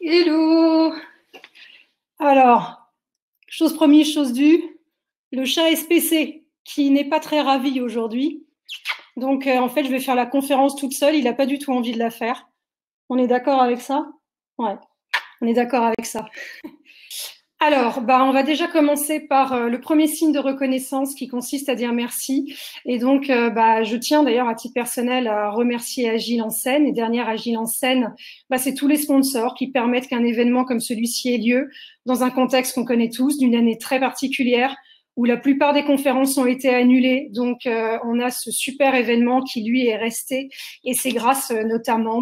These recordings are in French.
Hello! Alors, chose promise, chose due, le chat SPC qui n'est pas très ravi aujourd'hui. Donc, en fait, je vais faire la conférence toute seule. Il n'a pas du tout envie de la faire. On est d'accord avec ça? Ouais, on est d'accord avec ça. Alors, on va déjà commencer par le premier signe de reconnaissance qui consiste à dire merci. Et donc, je tiens d'ailleurs à titre personnel à remercier Agile en scène. Et dernière Agile en scène, c'est tous les sponsors qui permettent qu'un événement comme celui-ci ait lieu dans un contexte qu'on connaît tous, d'une année très particulière où la plupart des conférences ont été annulées. Donc, on a ce super événement qui, lui, est resté. Et c'est grâce notamment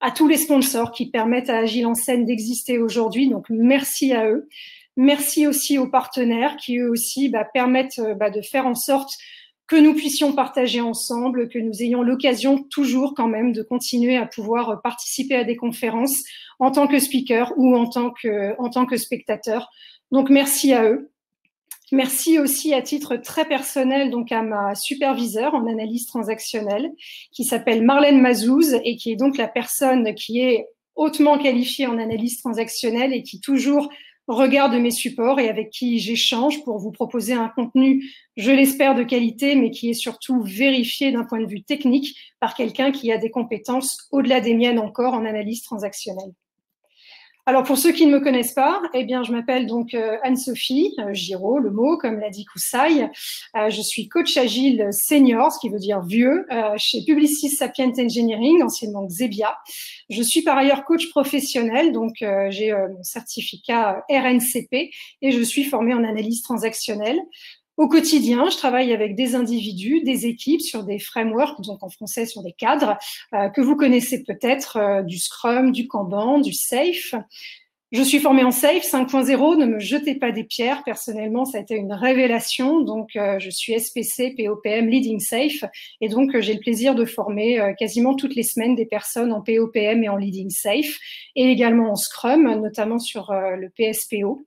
à tous les sponsors qui permettent à Agile en scène d'exister aujourd'hui. Donc, merci à eux. Merci aussi aux partenaires qui, eux aussi, permettent de faire en sorte que nous puissions partager ensemble, que nous ayons l'occasion toujours quand même de continuer à pouvoir participer à des conférences en tant que speaker ou en tant que spectateur. Donc, merci à eux. Merci aussi à titre très personnel donc à ma superviseure en analyse transactionnelle qui s'appelle Marlène Mazouz et qui est donc la personne qui est hautement qualifiée en analyse transactionnelle et qui toujours regarde mes supports et avec qui j'échange pour vous proposer un contenu, je l'espère, de qualité, mais qui est surtout vérifié d'un point de vue technique par quelqu'un qui a des compétences au-delà des miennes encore en analyse transactionnelle. Alors, pour ceux qui ne me connaissent pas, je m'appelle donc Anne-Sophie Giraud, le mot, comme l'a dit Koussaï. Je suis coach agile senior, ce qui veut dire vieux, chez Publicis Sapient Engineering, anciennement Xebia. Je suis par ailleurs coach professionnel, donc j'ai mon certificat RNCP et je suis formée en analyse transactionnelle. Au quotidien, je travaille avec des individus, des équipes sur des frameworks, donc en français sur des cadres, que vous connaissez peut-être, du Scrum, du Kanban, du Safe. Je suis formée en Safe 5.0, ne me jetez pas des pierres. Personnellement, ça a été une révélation. Donc, je suis SPC, POPM, Leading Safe. Et donc, j'ai le plaisir de former quasiment toutes les semaines des personnes en POPM et en Leading Safe, et également en Scrum, notamment sur le PSPO.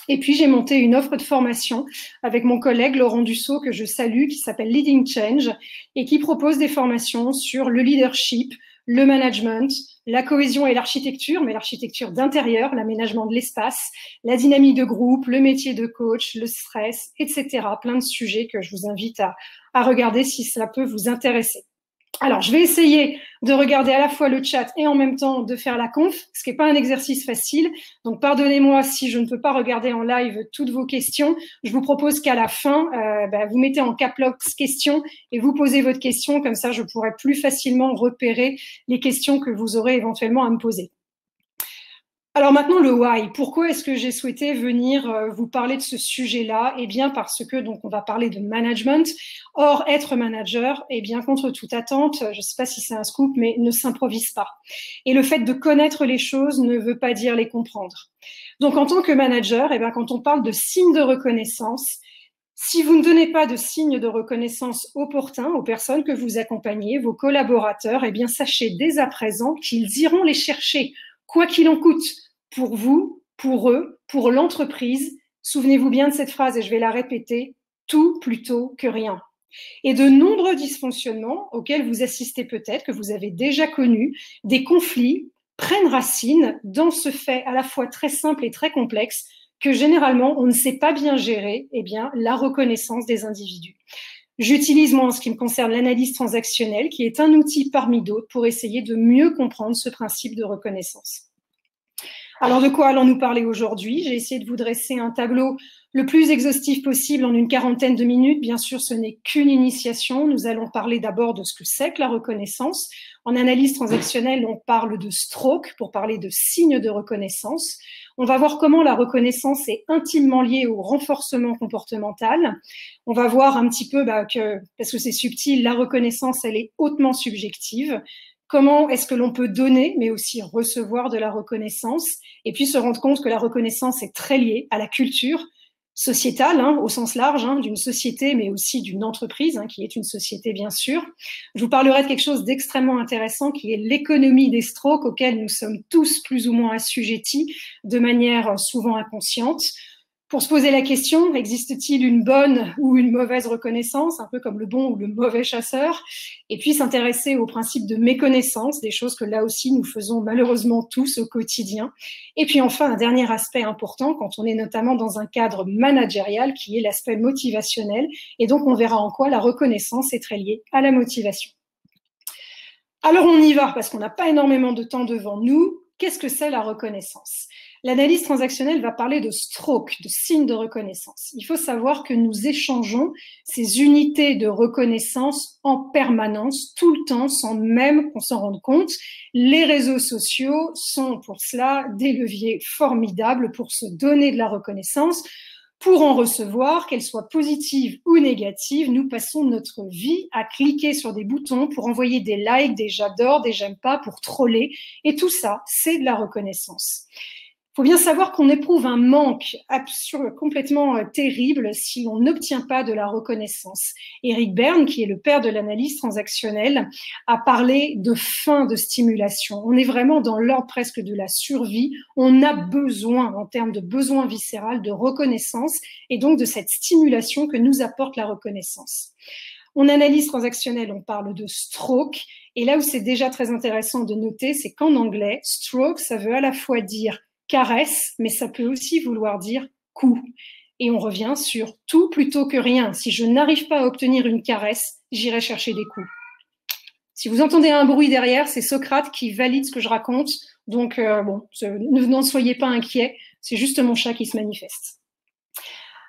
Et puis, j'ai monté une offre de formation avec mon collègue Laurent Dussault, que je salue, qui s'appelle Leading Change et qui propose des formations sur le leadership, le management, la cohésion et l'architecture, mais l'architecture d'intérieur, l'aménagement de l'espace, la dynamique de groupe, le métier de coach, le stress, etc. Plein de sujets que je vous invite à regarder si cela peut vous intéresser. Alors, je vais essayer de regarder à la fois le chat et en même temps de faire la conf, ce qui n'est pas un exercice facile. Donc, pardonnez-moi si je ne peux pas regarder en live toutes vos questions. Je vous propose qu'à la fin, vous mettez en caps lock questions et vous posez votre question. Comme ça, je pourrai plus facilement repérer les questions que vous aurez éventuellement à me poser. Alors maintenant, le why. Pourquoi est-ce que j'ai souhaité venir vous parler de ce sujet-là? Eh bien, parce que donc on va parler de management. Or, être manager, eh bien, contre toute attente, je ne sais pas si c'est un scoop, mais ne s'improvise pas. Et le fait de connaître les choses ne veut pas dire les comprendre. Donc, en tant que manager, eh bien, quand on parle de signes de reconnaissance, si vous ne donnez pas de signes de reconnaissance opportuns aux personnes que vous accompagnez, vos collaborateurs, eh bien, sachez dès à présent qu'ils iront les chercher, quoi qu'il en coûte, pour vous, pour eux, pour l'entreprise. Souvenez-vous bien de cette phrase et je vais la répéter, tout plutôt que rien. Et de nombreux dysfonctionnements auxquels vous assistez peut-être, que vous avez déjà connus, des conflits, prennent racine dans ce fait à la fois très simple et très complexe que généralement on ne sait pas bien gérer, eh bien, la reconnaissance des individus. J'utilise, moi, en ce qui me concerne, l'analyse transactionnelle, qui est un outil parmi d'autres pour essayer de mieux comprendre ce principe de reconnaissance. Alors, de quoi allons-nous parler aujourd'hui? J'ai essayé de vous dresser un tableau le plus exhaustif possible en une quarantaine de minutes. Bien sûr, ce n'est qu'une initiation. Nous allons parler d'abord de ce que c'est que la reconnaissance. En analyse transactionnelle, on parle de stroke pour parler de signes de reconnaissance. On va voir comment la reconnaissance est intimement liée au renforcement comportemental. On va voir un petit peu que, parce que c'est subtil, la reconnaissance, elle est hautement subjective. Comment est-ce que l'on peut donner, mais aussi recevoir de la reconnaissance, et puis se rendre compte que la reconnaissance est très liée à la culture sociétale, au sens large, d'une société, mais aussi d'une entreprise, qui est une société, bien sûr. Je vous parlerai de quelque chose d'extrêmement intéressant, qui est l'économie des strokes, auquel nous sommes tous plus ou moins assujettis, de manière souvent inconsciente. Pour se poser la question, existe-t-il une bonne ou une mauvaise reconnaissance, un peu comme le bon ou le mauvais chasseur, et puis s'intéresser au principe de méconnaissance, des choses que là aussi nous faisons malheureusement tous au quotidien. Et puis enfin, un dernier aspect important quand on est notamment dans un cadre managérial qui est l'aspect motivationnel, et donc on verra en quoi la reconnaissance est très liée à la motivation. Alors on y va parce qu'on n'a pas énormément de temps devant nous. Qu'est-ce que c'est la reconnaissance ? L'analyse transactionnelle va parler de stroke, de signes de reconnaissance. Il faut savoir que nous échangeons ces unités de reconnaissance en permanence, tout le temps, sans même qu'on s'en rende compte. Les réseaux sociaux sont pour cela des leviers formidables pour se donner de la reconnaissance. Pour en recevoir, qu'elle soit positive ou négative, nous passons notre vie à cliquer sur des boutons pour envoyer des likes, des j'adore, des j'aime pas, pour troller. Et tout ça, c'est de la reconnaissance. Il faut bien savoir qu'on éprouve un manque absurde, complètement terrible si l'on n'obtient pas de la reconnaissance. Eric Berne, qui est le père de l'analyse transactionnelle, a parlé de faim de stimulation. On est vraiment dans l'ordre presque de la survie. On a besoin, en termes de besoin viscéral, de reconnaissance et donc de cette stimulation que nous apporte la reconnaissance. En analyse transactionnelle, on parle de stroke. Et là où c'est déjà très intéressant de noter, c'est qu'en anglais, stroke, ça veut à la fois dire caresse, mais ça peut aussi vouloir dire coup. Et on revient sur tout plutôt que rien. Si je n'arrive pas à obtenir une caresse, j'irai chercher des coups. Si vous entendez un bruit derrière, c'est Socrate qui valide ce que je raconte. Donc, n'en soyez pas inquiets. C'est juste mon chat qui se manifeste.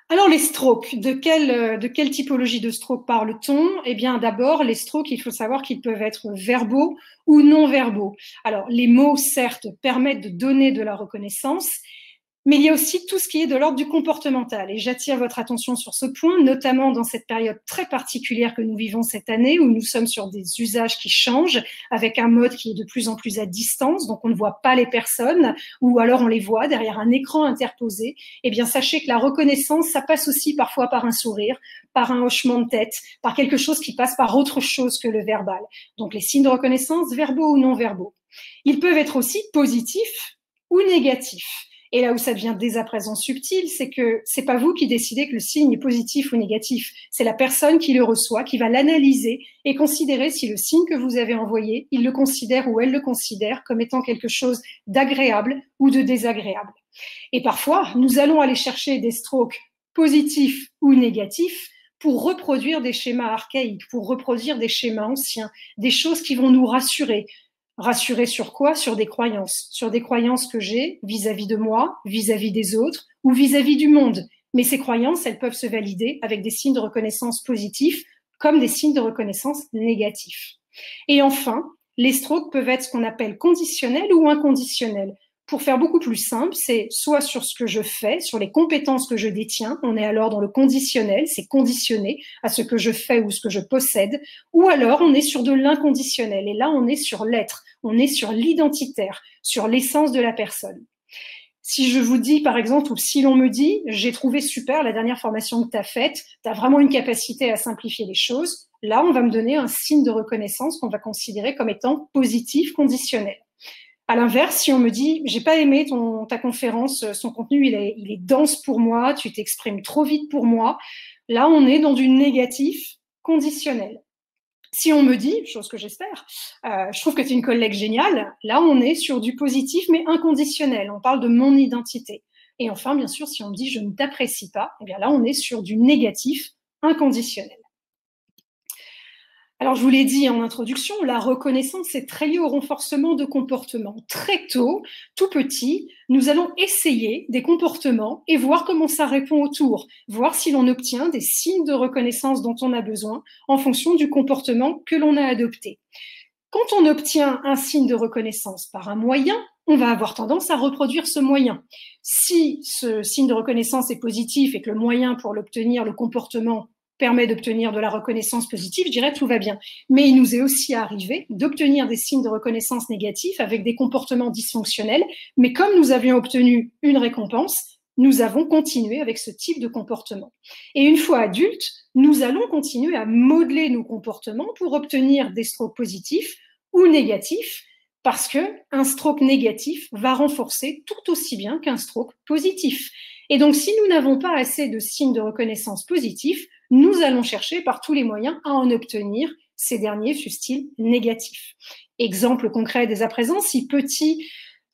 Alors, les strokes, de quelle typologie de stroke parle-t-on ? Eh bien, d'abord, les strokes, il faut savoir qu'ils peuvent être verbaux ou non verbaux. Alors, les mots, certes, permettent de donner de la reconnaissance, mais il y a aussi tout ce qui est de l'ordre du comportemental. Et j'attire votre attention sur ce point, notamment dans cette période très particulière que nous vivons cette année, où nous sommes sur des usages qui changent, avec un mode qui est de plus en plus à distance, donc on ne voit pas les personnes, ou alors on les voit derrière un écran interposé. Eh bien, sachez que la reconnaissance, ça passe aussi parfois par un sourire, par un hochement de tête, par quelque chose qui passe par autre chose que le verbal. Donc, les signes de reconnaissance, verbaux ou non verbaux. Ils peuvent être aussi positifs ou négatifs. Et là où ça devient dès à présent subtil, c'est que c'est pas vous qui décidez que le signe est positif ou négatif. C'est la personne qui le reçoit, qui va l'analyser et considérer si le signe que vous avez envoyé, il le considère ou elle le considère comme étant quelque chose d'agréable ou de désagréable. Et parfois, nous allons aller chercher des strokes positifs ou négatifs pour reproduire des schémas archaïques, pour reproduire des schémas anciens, des choses qui vont nous rassurer. Rassurer sur quoi ? Sur des croyances que j'ai vis-à-vis de moi, vis-à-vis des autres ou vis-à-vis du monde. Mais ces croyances, elles peuvent se valider avec des signes de reconnaissance positifs comme des signes de reconnaissance négatifs. Et enfin, les strokes peuvent être ce qu'on appelle conditionnels ou inconditionnels. Pour faire beaucoup plus simple, c'est soit sur ce que je fais, sur les compétences que je détiens, on est alors dans le conditionnel, c'est conditionné à ce que je fais ou ce que je possède, ou alors on est sur de l'inconditionnel, et là on est sur l'être, on est sur l'identitaire, sur l'essence de la personne. Si je vous dis, par exemple, ou si l'on me dit, j'ai trouvé super la dernière formation que tu as faite, tu as vraiment une capacité à simplifier les choses, là on va me donner un signe de reconnaissance qu'on va considérer comme étant positif, conditionnel. À l'inverse, si on me dit, j'ai pas aimé ta conférence, son contenu, il est dense pour moi, tu t'exprimes trop vite pour moi, là, on est dans du négatif conditionnel. Si on me dit, chose que j'espère, je trouve que tu es une collègue géniale, là, on est sur du positif, mais inconditionnel. On parle de mon identité. Et enfin, bien sûr, si on me dit, je ne t'apprécie pas, eh bien là, on est sur du négatif inconditionnel. Alors, je vous l'ai dit en introduction, la reconnaissance est très liée au renforcement de comportements. Très tôt, tout petit, nous allons essayer des comportements et voir comment ça répond autour, voir si l'on obtient des signes de reconnaissance dont on a besoin en fonction du comportement que l'on a adopté. Quand on obtient un signe de reconnaissance par un moyen, on va avoir tendance à reproduire ce moyen. Si ce signe de reconnaissance est positif et que le moyen pour l'obtenir, le comportement, permet d'obtenir de la reconnaissance positive, je dirais tout va bien. Mais il nous est aussi arrivé d'obtenir des signes de reconnaissance négatifs avec des comportements dysfonctionnels, mais comme nous avions obtenu une récompense, nous avons continué avec ce type de comportement. Et une fois adultes, nous allons continuer à modeler nos comportements pour obtenir des strokes positifs ou négatifs, parce qu'un stroke négatif va renforcer tout aussi bien qu'un stroke positif. Et donc, si nous n'avons pas assez de signes de reconnaissance positifs, nous allons chercher par tous les moyens à en obtenir, ces derniers fussent-ils négatifs. Exemple concret dès à présent, si petit,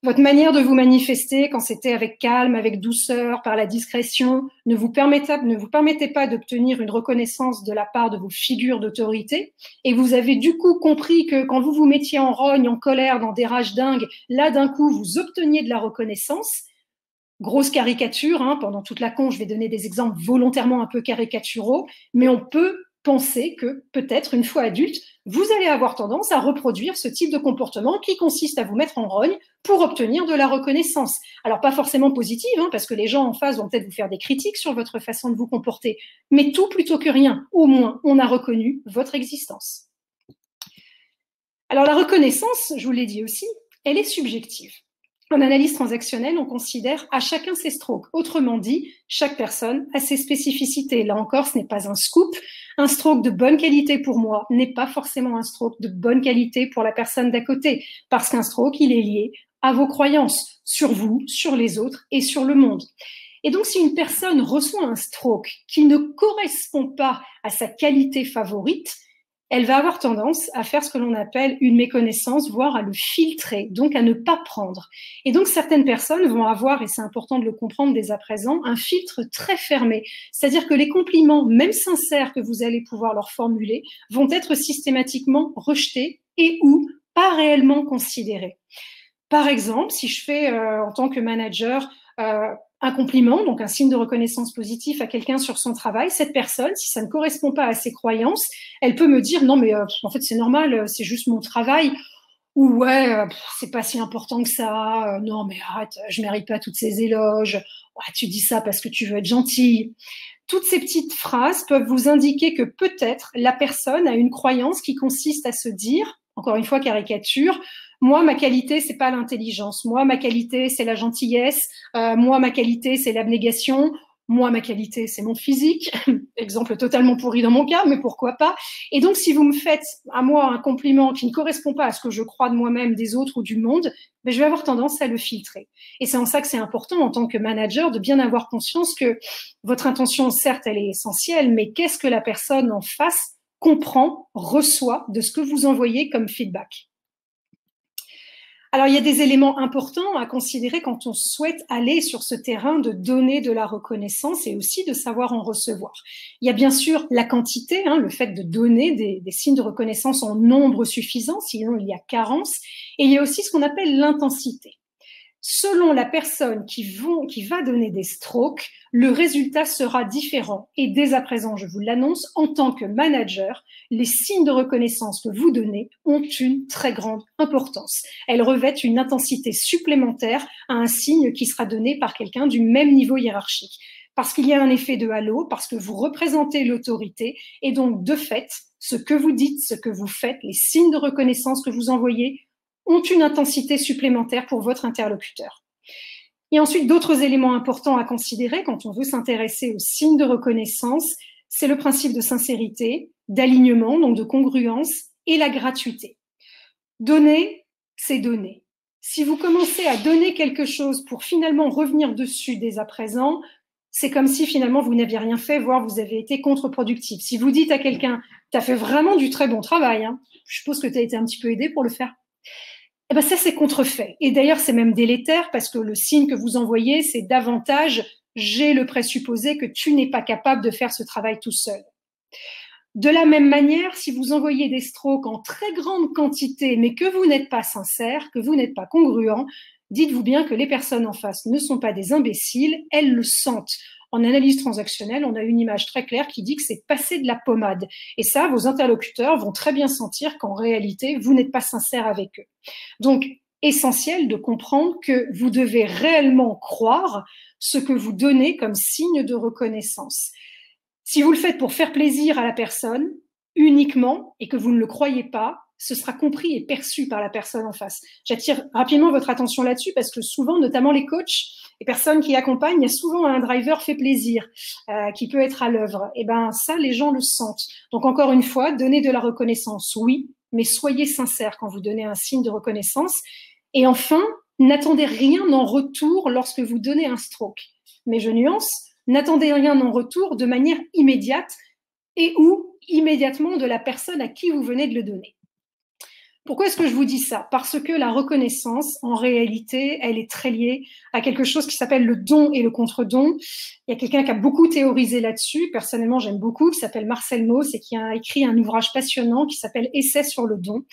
votre manière de vous manifester quand c'était avec calme, avec douceur, par la discrétion, ne vous permettait pas d'obtenir une reconnaissance de la part de vos figures d'autorité, et vous avez du coup compris que quand vous vous mettiez en rogne, en colère, dans des rages dingues, là d'un coup vous obteniez de la reconnaissance. Grosse caricature, hein, pendant toute la con, je vais donner des exemples volontairement un peu caricaturaux, mais on peut penser que peut-être une fois adulte, vous allez avoir tendance à reproduire ce type de comportement qui consiste à vous mettre en rogne pour obtenir de la reconnaissance. Alors pas forcément positive, hein, parce que les gens en face vont peut-être vous faire des critiques sur votre façon de vous comporter, mais tout plutôt que rien, au moins on a reconnu votre existence. Alors la reconnaissance, je vous l'ai dit aussi, elle est subjective. En analyse transactionnelle, on considère à chacun ses strokes. Autrement dit, chaque personne a ses spécificités. Là encore, ce n'est pas un scoop. Un stroke de bonne qualité pour moi n'est pas forcément un stroke de bonne qualité pour la personne d'à côté, parce qu'un stroke, il est lié à vos croyances sur vous, sur les autres et sur le monde. Et donc, si une personne reçoit un stroke qui ne correspond pas à sa qualité favorite, elle va avoir tendance à faire ce que l'on appelle une méconnaissance, voire à le filtrer, donc à ne pas prendre. Et donc, certaines personnes vont avoir, et c'est important de le comprendre dès à présent, un filtre très fermé. C'est-à-dire que les compliments, même sincères, que vous allez pouvoir leur formuler, vont être systématiquement rejetés et ou pas réellement considérés. Par exemple, si je fais, en tant que manager, un compliment, donc un signe de reconnaissance positif à quelqu'un sur son travail, cette personne, si ça ne correspond pas à ses croyances, elle peut me dire non mais en fait c'est normal, c'est juste mon travail, ou ouais c'est pas si important que ça, non mais arrête, je mérite pas toutes ces éloges, ouais, tu dis ça parce que tu veux être gentille. Toutes ces petites phrases peuvent vous indiquer que peut-être la personne a une croyance qui consiste à se dire, encore une fois caricature, moi, ma qualité, c'est pas l'intelligence. Moi, ma qualité, c'est la gentillesse. Moi, ma qualité, c'est l'abnégation. Moi, ma qualité, c'est mon physique. Exemple totalement pourri dans mon cas, mais pourquoi pas. Et donc, si vous me faites à moi un compliment qui ne correspond pas à ce que je crois de moi-même, des autres ou du monde, ben, je vais avoir tendance à le filtrer. Et c'est en ça que c'est important, en tant que manager, de bien avoir conscience que votre intention, certes, elle est essentielle, mais qu'est-ce que la personne en face comprend, reçoit de ce que vous envoyez comme feedback? Alors, il y a des éléments importants à considérer quand on souhaite aller sur ce terrain de donner de la reconnaissance et aussi de savoir en recevoir. Il y a bien sûr la quantité, hein, le fait de donner des signes de reconnaissance en nombre suffisant, sinon il y a carence. Et il y a aussi ce qu'on appelle l'intensité. Selon la personne qui va donner des strokes, le résultat sera différent. Et dès à présent, je vous l'annonce, en tant que manager, les signes de reconnaissance que vous donnez ont une très grande importance. Elles revêtent une intensité supplémentaire à un signe qui sera donné par quelqu'un du même niveau hiérarchique. Parce qu'il y a un effet de halo, parce que vous représentez l'autorité, et donc de fait, ce que vous dites, ce que vous faites, les signes de reconnaissance que vous envoyez, ont une intensité supplémentaire pour votre interlocuteur. Et ensuite, d'autres éléments importants à considérer quand on veut s'intéresser aux signes de reconnaissance, c'est le principe de sincérité, d'alignement, donc de congruence, et la gratuité. Donner, c'est donner. Si vous commencez à donner quelque chose pour finalement revenir dessus dès à présent, c'est comme si finalement vous n'aviez rien fait, voire vous avez été contre-productif. Si vous dites à quelqu'un, tu as fait vraiment du très bon travail, hein, je suppose que tu as été un petit peu aidé pour le faire. Eh ben ça, c'est contrefait. Et d'ailleurs, c'est même délétère parce que le signe que vous envoyez, c'est davantage « j'ai le présupposé que tu n'es pas capable de faire ce travail tout seul ». De la même manière, si vous envoyez des strokes en très grande quantité, mais que vous n'êtes pas sincère, que vous n'êtes pas congruent, dites-vous bien que les personnes en face ne sont pas des imbéciles, elles le sentent. En analyse transactionnelle, on a une image très claire qui dit que c'est passer de la pommade. Et ça, vos interlocuteurs vont très bien sentir qu'en réalité, vous n'êtes pas sincère avec eux. Donc, essentiel de comprendre que vous devez réellement croire ce que vous donnez comme signe de reconnaissance. Si vous le faites pour faire plaisir à la personne uniquement et que vous ne le croyez pas, ce sera compris et perçu par la personne en face. J'attire rapidement votre attention là-dessus parce que souvent, notamment les coachs, les personnes qui accompagnent, il y a souvent un driver fait plaisir qui peut être à l'œuvre. Et ben ça, les gens le sentent. Donc encore une fois, donnez de la reconnaissance, oui, mais soyez sincère quand vous donnez un signe de reconnaissance. Et enfin, n'attendez rien en retour lorsque vous donnez un stroke. mais je nuance, n'attendez rien en retour de manière immédiate et ou immédiatement de la personne à qui vous venez de le donner. Pourquoi est-ce que je vous dis ça? Parce que la reconnaissance, en réalité, elle est très liée à quelque chose qui s'appelle le don et le contre-don. Il y a quelqu'un qui a beaucoup théorisé là-dessus, personnellement j'aime beaucoup, qui s'appelle Marcel Mauss et qui a écrit un ouvrage passionnant qui s'appelle Essai sur le don.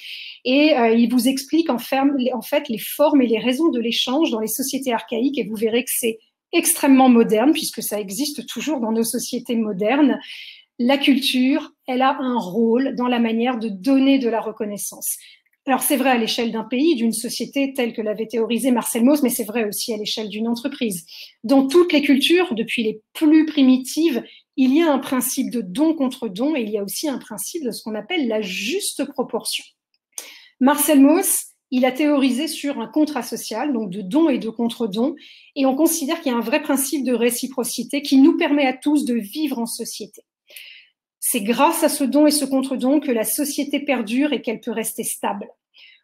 Et il vous explique en fait les formes et les raisons de l'échange dans les sociétés archaïques, et vous verrez que c'est extrêmement moderne, puisque ça existe toujours dans nos sociétés modernes. La culture, elle a un rôle dans la manière de donner de la reconnaissance. Alors c'est vrai à l'échelle d'un pays, d'une société telle que l'avait théorisé Marcel Mauss, mais c'est vrai aussi à l'échelle d'une entreprise. Dans toutes les cultures, depuis les plus primitives, il y a un principe de don contre don et il y a aussi un principe de ce qu'on appelle la juste proportion. Marcel Mauss, il a théorisé sur un contrat social, donc de don et de contre-don, et on considère qu'il y a un vrai principe de réciprocité qui nous permet à tous de vivre en société. C'est grâce à ce don et ce contre-don que la société perdure et qu'elle peut rester stable.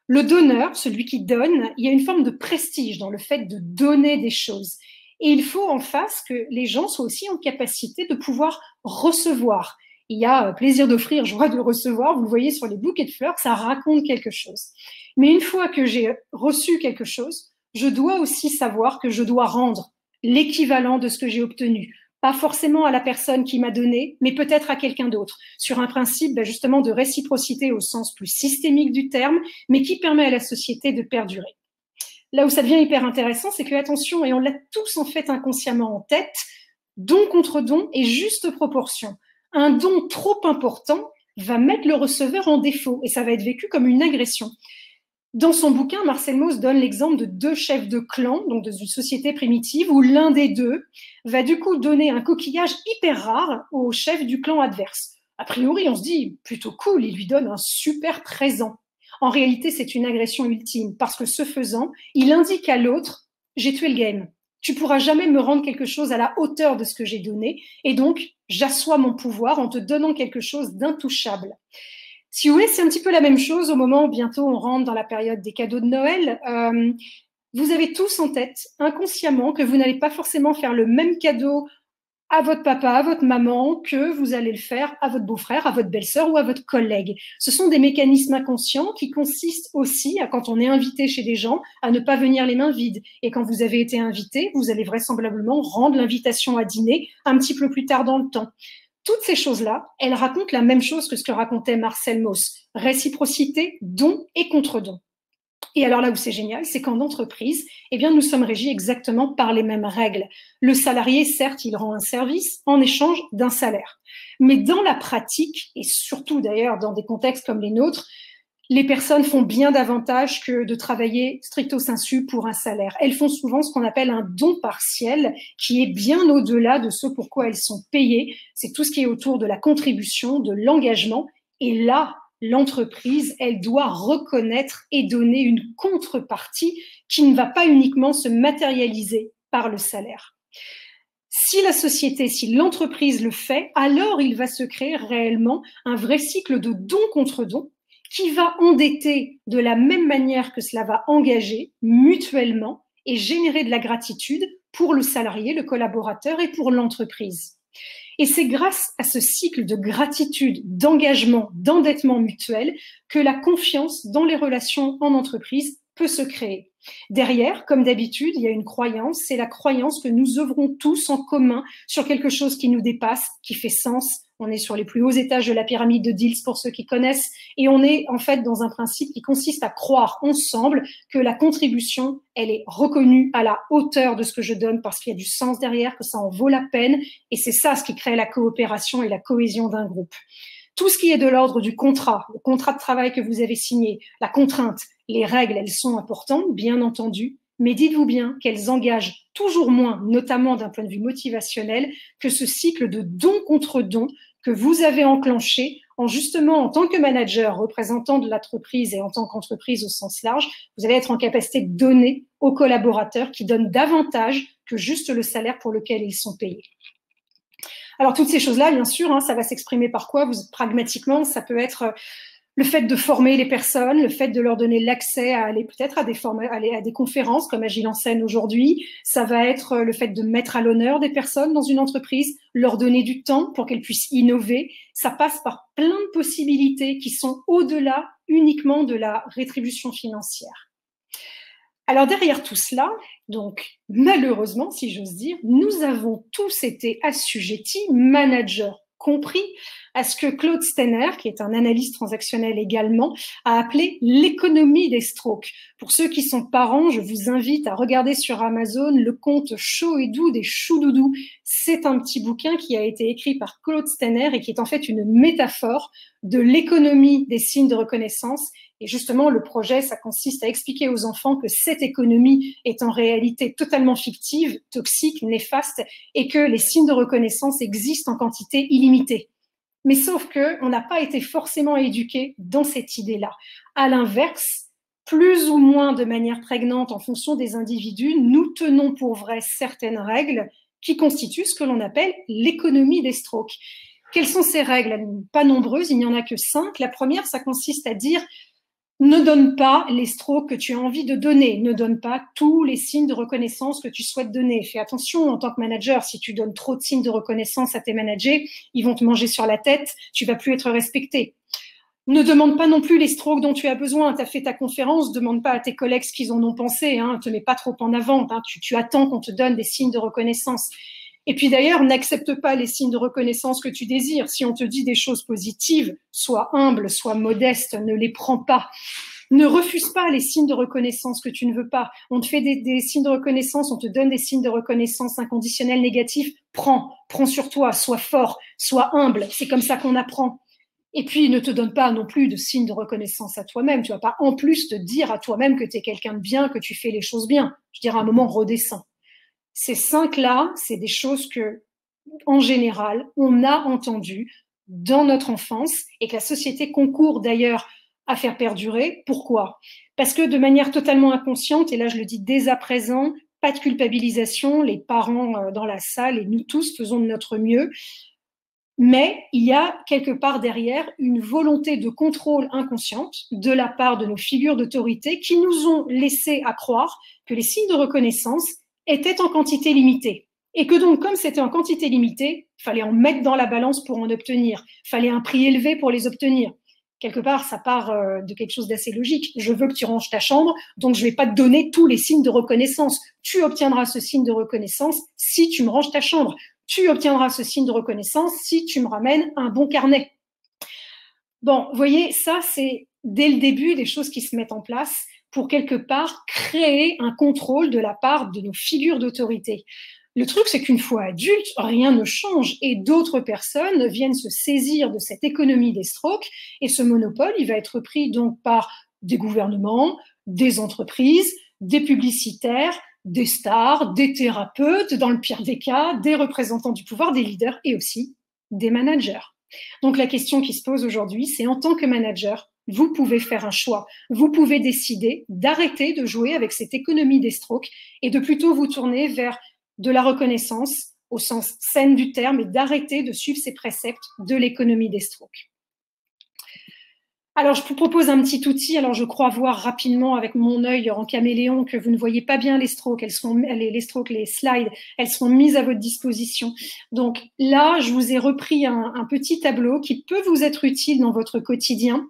Le donneur, celui qui donne, il y a une forme de prestige dans le fait de donner des choses. Et il faut en face que les gens soient aussi en capacité de pouvoir recevoir. Il y a plaisir d'offrir, joie de recevoir. Vous le voyez sur les bouquets de fleurs, ça raconte quelque chose. Mais une fois que j'ai reçu quelque chose, je dois aussi savoir que je dois rendre l'équivalent de ce que j'ai obtenu. Pas forcément à la personne qui m'a donné, mais peut-être à quelqu'un d'autre, sur un principe justement de réciprocité au sens plus systémique du terme, mais qui permet à la société de perdurer. Là où ça devient hyper intéressant, c'est que, attention, et on l'a tous en fait inconsciemment en tête, don contre don et juste proportion. Un don trop important va mettre le receveur en défaut et ça va être vécu comme une agression. Dans son bouquin, Marcel Mauss donne l'exemple de deux chefs de clan, donc d'une société primitive, où l'un des deux va du coup donner un coquillage hyper rare au chef du clan adverse. A priori, on se dit, plutôt cool, il lui donne un super présent. En réalité, c'est une agression ultime, parce que ce faisant, il indique à l'autre, j'ai tué le game. Tu pourras jamais me rendre quelque chose à la hauteur de ce que j'ai donné, et donc, j'assois mon pouvoir en te donnant quelque chose d'intouchable. Si vous voulez, c'est un petit peu la même chose au moment où bientôt on rentre dans la période des cadeaux de Noël. Vous avez tous en tête, inconsciemment, que vous n'allez pas forcément faire le même cadeau à votre papa, à votre maman, que vous allez le faire à votre beau-frère, à votre belle-sœur ou à votre collègue. Ce sont des mécanismes inconscients qui consistent aussi, quand on est invité chez des gens, à ne pas venir les mains vides. Et quand vous avez été invité, vous allez vraisemblablement rendre l'invitation à dîner un petit peu plus tard dans le temps. Toutes ces choses-là, elles racontent la même chose que ce que racontait Marcel Mauss. Réciprocité, don et contre-don. Et alors là où c'est génial, c'est qu'en entreprise, eh bien, nous sommes régis exactement par les mêmes règles. Le salarié, certes, il rend un service en échange d'un salaire. Mais dans la pratique, et surtout d'ailleurs dans des contextes comme les nôtres, les personnes font bien davantage que de travailler stricto sensu pour un salaire. Elles font souvent ce qu'on appelle un don partiel, qui est bien au-delà de ce pour quoi elles sont payées. C'est tout ce qui est autour de la contribution, de l'engagement. Et là, l'entreprise, elle doit reconnaître et donner une contrepartie qui ne va pas uniquement se matérialiser par le salaire. Si la société, si l'entreprise le fait, alors il va se créer réellement un vrai cycle de don contre don qui va endetter de la même manière que cela va engager mutuellement et générer de la gratitude pour le salarié, le collaborateur et pour l'entreprise. Et c'est grâce à ce cycle de gratitude, d'engagement, d'endettement mutuel que la confiance dans les relations en entreprise peut se créer. Derrière, comme d'habitude, il y a une croyance, c'est la croyance que nous œuvrons tous en commun sur quelque chose qui nous dépasse, qui fait sens. On est sur les plus hauts étages de la pyramide de Diels pour ceux qui connaissent, et on est en fait dans un principe qui consiste à croire ensemble que la contribution, elle est reconnue à la hauteur de ce que je donne parce qu'il y a du sens derrière, que ça en vaut la peine, et c'est ça ce qui crée la coopération et la cohésion d'un groupe. Tout ce qui est de l'ordre du contrat, le contrat de travail que vous avez signé, la contrainte, les règles, elles sont importantes, bien entendu, mais dites-vous bien qu'elles engagent toujours moins, notamment d'un point de vue motivationnel, que ce cycle de don contre don que vous avez enclenché en justement, en tant que manager, représentant de l'entreprise et en tant qu'entreprise au sens large, vous allez être en capacité de donner aux collaborateurs qui donnent davantage que juste le salaire pour lequel ils sont payés. Alors, toutes ces choses-là, bien sûr, ça va s'exprimer par quoi? Pragmatiquement, ça peut être Le fait de former les personnes, le fait de leur donner l'accès à aller peut-être à des conférences comme Agile en scène aujourd'hui, ça va être le fait de mettre à l'honneur des personnes dans une entreprise, leur donner du temps pour qu'elles puissent innover. Ça passe par plein de possibilités qui sont au-delà uniquement de la rétribution financière. Alors derrière tout cela, donc malheureusement, si j'ose dire, nous avons tous été assujettis, managers compris, à ce que Claude Steiner, qui est un analyste transactionnel également, a appelé l'économie des strokes. Pour ceux qui sont parents, je vous invite à regarder sur Amazon le conte Chaud et doux des Choudoudous. C'est un petit bouquin qui a été écrit par Claude Steiner et qui est en fait une métaphore de l'économie des signes de reconnaissance. Et justement, le projet, ça consiste à expliquer aux enfants que cette économie est en réalité totalement fictive, toxique, néfaste, et que les signes de reconnaissance existent en quantité illimitée. Mais sauf qu'on n'a pas été forcément éduqués dans cette idée-là. À l'inverse, plus ou moins de manière prégnante en fonction des individus, nous tenons pour vrai certaines règles qui constituent ce que l'on appelle l'économie des strokes. Quelles sont ces règles? Pas nombreuses, il n'y en a que 5. La première, ça consiste à dire ne donne pas les strokes que tu as envie de donner, ne donne pas tous les signes de reconnaissance que tu souhaites donner. Fais attention en tant que manager, si tu donnes trop de signes de reconnaissance à tes managers, ils vont te manger sur la tête, tu vas plus être respecté. Ne demande pas non plus les strokes dont tu as besoin. Tu as fait ta conférence, demande pas à tes collègues ce qu'ils en ont pensé, hein, te mets pas trop en avant, hein, tu attends qu'on te donne des signes de reconnaissance. Et puis d'ailleurs, n'accepte pas les signes de reconnaissance que tu désires. Si on te dit des choses positives, sois humble, sois modeste, ne les prends pas. Ne refuse pas les signes de reconnaissance que tu ne veux pas. On te fait des signes de reconnaissance, on te donne des signes de reconnaissance inconditionnels négatifs. Prends sur toi, sois fort, sois humble. C'est comme ça qu'on apprend. Et puis, ne te donne pas non plus de signes de reconnaissance à toi-même. Tu vas pas en plus te dire à toi-même que tu es quelqu'un de bien, que tu fais les choses bien. Je dirais à un moment, redescends. Ces 5-là, c'est des choses que, en général, on a entendues dans notre enfance et que la société concourt d'ailleurs à faire perdurer. Pourquoi? Parce que de manière totalement inconsciente, et là je le dis dès à présent, pas de culpabilisation, les parents dans la salle et nous tous faisons de notre mieux, mais il y a quelque part derrière une volonté de contrôle inconsciente de la part de nos figures d'autorité qui nous ont laissé à croire que les signes de reconnaissance étaient en quantité limitée. Et que donc, comme c'était en quantité limitée, il fallait en mettre dans la balance pour en obtenir. Il fallait un prix élevé pour les obtenir. Quelque part, ça part de quelque chose d'assez logique. Je veux que tu ranges ta chambre, donc je ne vais pas te donner tous les signes de reconnaissance. Tu obtiendras ce signe de reconnaissance si tu me ranges ta chambre. Tu obtiendras ce signe de reconnaissance si tu me ramènes un bon carnet. Bon, vous voyez, ça, c'est dès le début des choses qui se mettent en place pour quelque part créer un contrôle de la part de nos figures d'autorité. Le truc, c'est qu'une fois adulte, rien ne change et d'autres personnes viennent se saisir de cette économie des strokes et ce monopole, il va être pris donc par des gouvernements, des entreprises, des publicitaires, des stars, des thérapeutes, dans le pire des cas, des représentants du pouvoir, des leaders et aussi des managers. Donc la question qui se pose aujourd'hui, c'est en tant que manager, vous pouvez faire un choix. Vous pouvez décider d'arrêter de jouer avec cette économie des strokes et de plutôt vous tourner vers de la reconnaissance au sens sain du terme et d'arrêter de suivre ces préceptes de l'économie des strokes. Alors, je vous propose un petit outil. Alors, je crois voir rapidement avec mon œil en caméléon que vous ne voyez pas bien les strokes. Les slides, elles seront mises à votre disposition. Donc là, je vous ai repris un petit tableau qui peut vous être utile dans votre quotidien.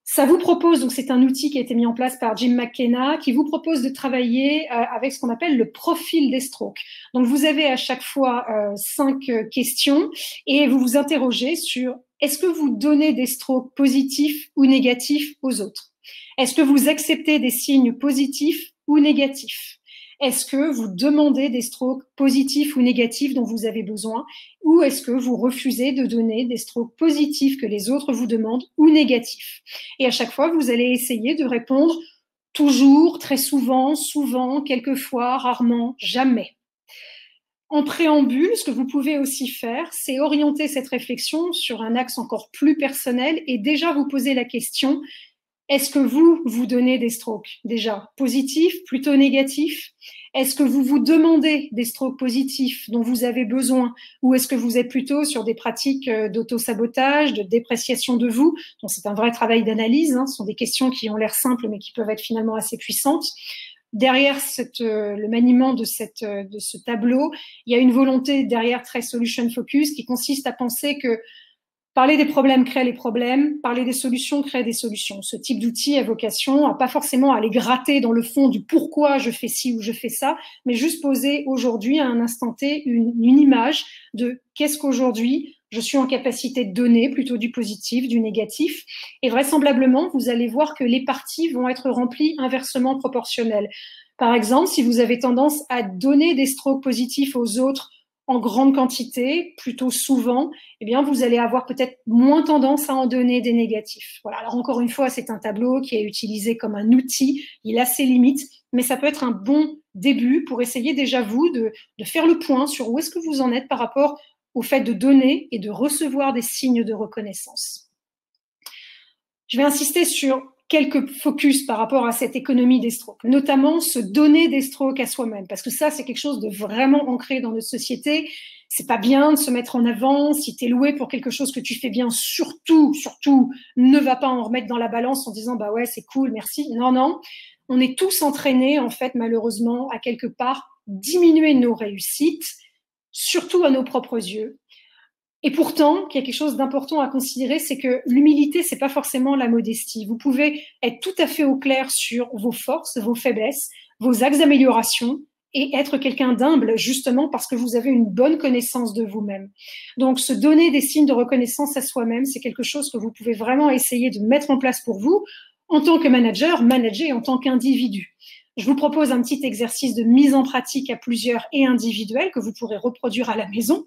Ça vous propose, donc c'est un outil qui a été mis en place par Jim McKenna, qui vous propose de travailler avec ce qu'on appelle le profil des strokes. Donc vous avez à chaque fois 5 questions et vous vous interrogez sur est-ce que vous donnez des strokes positifs ou négatifs aux autres? Est-ce que vous acceptez des signes positifs ou négatifs? Est-ce que vous demandez des strokes positifs ou négatifs dont vous avez besoin? Ou est-ce que vous refusez de donner des strokes positifs que les autres vous demandent ou négatifs? Et à chaque fois, vous allez essayer de répondre toujours, très souvent, souvent, quelquefois, rarement, jamais. En préambule, ce que vous pouvez aussi faire, c'est orienter cette réflexion sur un axe encore plus personnel et déjà vous poser la question, est-ce que vous donnez des strokes déjà positifs, plutôt négatifs? Est-ce que vous vous demandez des strokes positifs dont vous avez besoin, ou est-ce que vous êtes plutôt sur des pratiques d'auto-sabotage, de dépréciation de vous? Donc c'est un vrai travail d'analyse, hein. Ce sont des questions qui ont l'air simples mais qui peuvent être finalement assez puissantes. Derrière le maniement de ce tableau, il y a une volonté derrière très solution focus qui consiste à penser que parler des problèmes crée les problèmes, parler des solutions crée des solutions. Ce type d'outil a vocation à pas forcément aller gratter dans le fond du pourquoi je fais ci ou je fais ça, mais juste poser aujourd'hui à un instant T une image de qu'est-ce qu'aujourd'hui je suis en capacité de donner, plutôt du positif, du négatif. Et vraisemblablement, vous allez voir que les parties vont être remplies inversement proportionnelles. Par exemple, si vous avez tendance à donner des strokes positifs aux autres en grande quantité, plutôt souvent, eh bien, vous allez avoir peut-être moins tendance à en donner des négatifs. Voilà. Alors, encore une fois, c'est un tableau qui est utilisé comme un outil. Il a ses limites, mais ça peut être un bon début pour essayer déjà, vous, de faire le point sur où est-ce que vous en êtes par rapport au fait de donner et de recevoir des signes de reconnaissance. Je vais insister sur quelques focus par rapport à cette économie des strokes, notamment se donner des strokes à soi-même, parce que ça, c'est quelque chose de vraiment ancré dans notre société. C'est pas bien de se mettre en avant. Si tu es loué pour quelque chose que tu fais bien, surtout, ne va pas en remettre dans la balance en disant, bah ouais, c'est cool, merci. Non, non. On est tous entraînés, en fait, malheureusement, à quelque part, diminuer nos réussites, surtout à nos propres yeux. Et pourtant, il y a quelque chose d'important à considérer, c'est que l'humilité, c'est pas forcément la modestie. Vous pouvez être tout à fait au clair sur vos forces, vos faiblesses, vos axes d'amélioration et être quelqu'un d'humble, justement parce que vous avez une bonne connaissance de vous-même. Donc, se donner des signes de reconnaissance à soi-même, c'est quelque chose que vous pouvez vraiment essayer de mettre en place pour vous en tant que manager, manager en tant qu'individu. Je vous propose un petit exercice de mise en pratique à plusieurs et individuel que vous pourrez reproduire à la maison,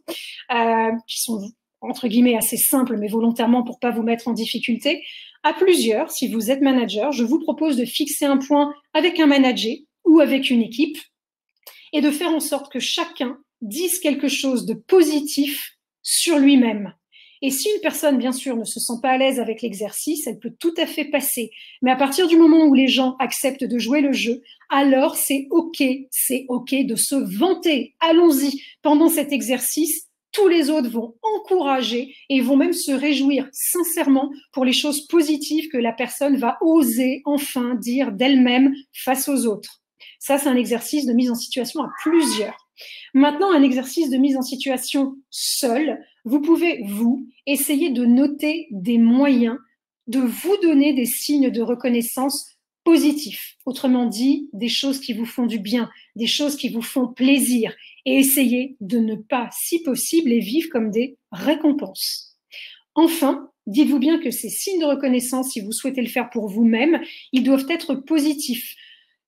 qui sont entre guillemets assez simples, mais volontairement pour pas vous mettre en difficulté. À plusieurs, si vous êtes manager, je vous propose de fixer un point avec un manager ou avec une équipe et de faire en sorte que chacun dise quelque chose de positif sur lui-même. Et si une personne, bien sûr, ne se sent pas à l'aise avec l'exercice, elle peut tout à fait passer. Mais à partir du moment où les gens acceptent de jouer le jeu, alors c'est OK de se vanter. Allons-y. Pendant cet exercice, tous les autres vont encourager et vont même se réjouir sincèrement pour les choses positives que la personne va oser enfin dire d'elle-même face aux autres. Ça, c'est un exercice de mise en situation à plusieurs. Maintenant, un exercice de mise en situation seul. Vous pouvez, vous, essayer de noter des moyens de vous donner des signes de reconnaissance positifs. Autrement dit, des choses qui vous font du bien, des choses qui vous font plaisir. Et essayer de ne pas, si possible, les vivre comme des récompenses. Enfin, dites-vous bien que ces signes de reconnaissance, si vous souhaitez le faire pour vous-même, ils doivent être positifs.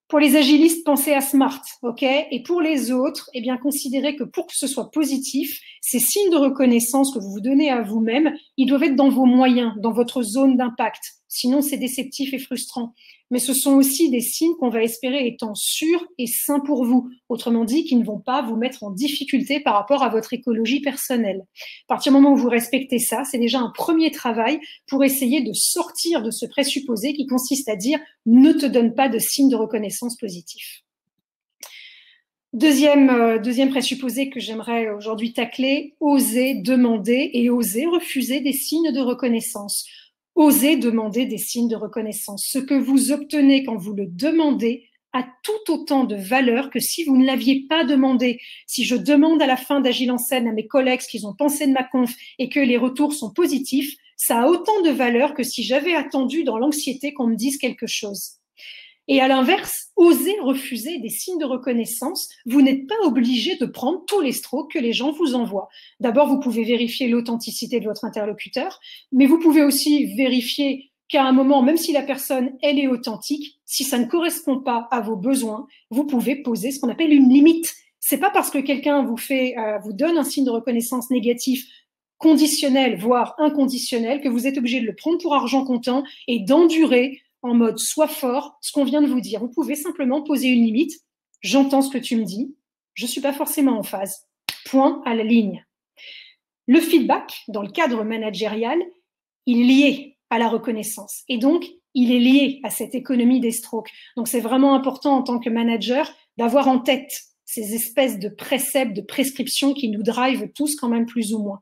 Pour les agilistes, pensez à SMART, ok? Et pour les autres, eh bien, considérez que pour que ce soit positif, ces signes de reconnaissance que vous vous donnez à vous-même, ils doivent être dans vos moyens, dans votre zone d'impact. Sinon, c'est déceptif et frustrant. Mais ce sont aussi des signes qu'on va espérer étant sûrs et sains pour vous. Autrement dit, qui ne vont pas vous mettre en difficulté par rapport à votre écologie personnelle. À partir du moment où vous respectez ça, c'est déjà un premier travail pour essayer de sortir de ce présupposé qui consiste à dire « ne te donne pas de signes de reconnaissance positifs ». Deuxième présupposé que j'aimerais aujourd'hui tacler, oser demander et oser refuser des signes de reconnaissance. Osez demander des signes de reconnaissance. Ce que vous obtenez quand vous le demandez a tout autant de valeur que si vous ne l'aviez pas demandé. Si je demande à la fin d'Agile en scène à mes collègues ce qu'ils ont pensé de ma conf et que les retours sont positifs, ça a autant de valeur que si j'avais attendu dans l'anxiété qu'on me dise quelque chose. Et à l'inverse, osez refuser des signes de reconnaissance. Vous n'êtes pas obligé de prendre tous les strokes que les gens vous envoient. D'abord, vous pouvez vérifier l'authenticité de votre interlocuteur, mais vous pouvez aussi vérifier qu'à un moment, même si la personne, elle est authentique, si ça ne correspond pas à vos besoins, vous pouvez poser ce qu'on appelle une limite. C'est pas parce que quelqu'un vous donne un signe de reconnaissance négatif conditionnel, voire inconditionnel, que vous êtes obligé de le prendre pour argent comptant et d'endurer en mode sois fort ce qu'on vient de vous dire. Vous pouvez simplement poser une limite. J'entends ce que tu me dis. Je ne suis pas forcément en phase. Point à la ligne. Le feedback, dans le cadre managérial, il est lié à la reconnaissance. Et donc, il est lié à cette économie des strokes. Donc, c'est vraiment important en tant que manager d'avoir en tête ces espèces de préceptes, de prescriptions qui nous drivent tous quand même plus ou moins.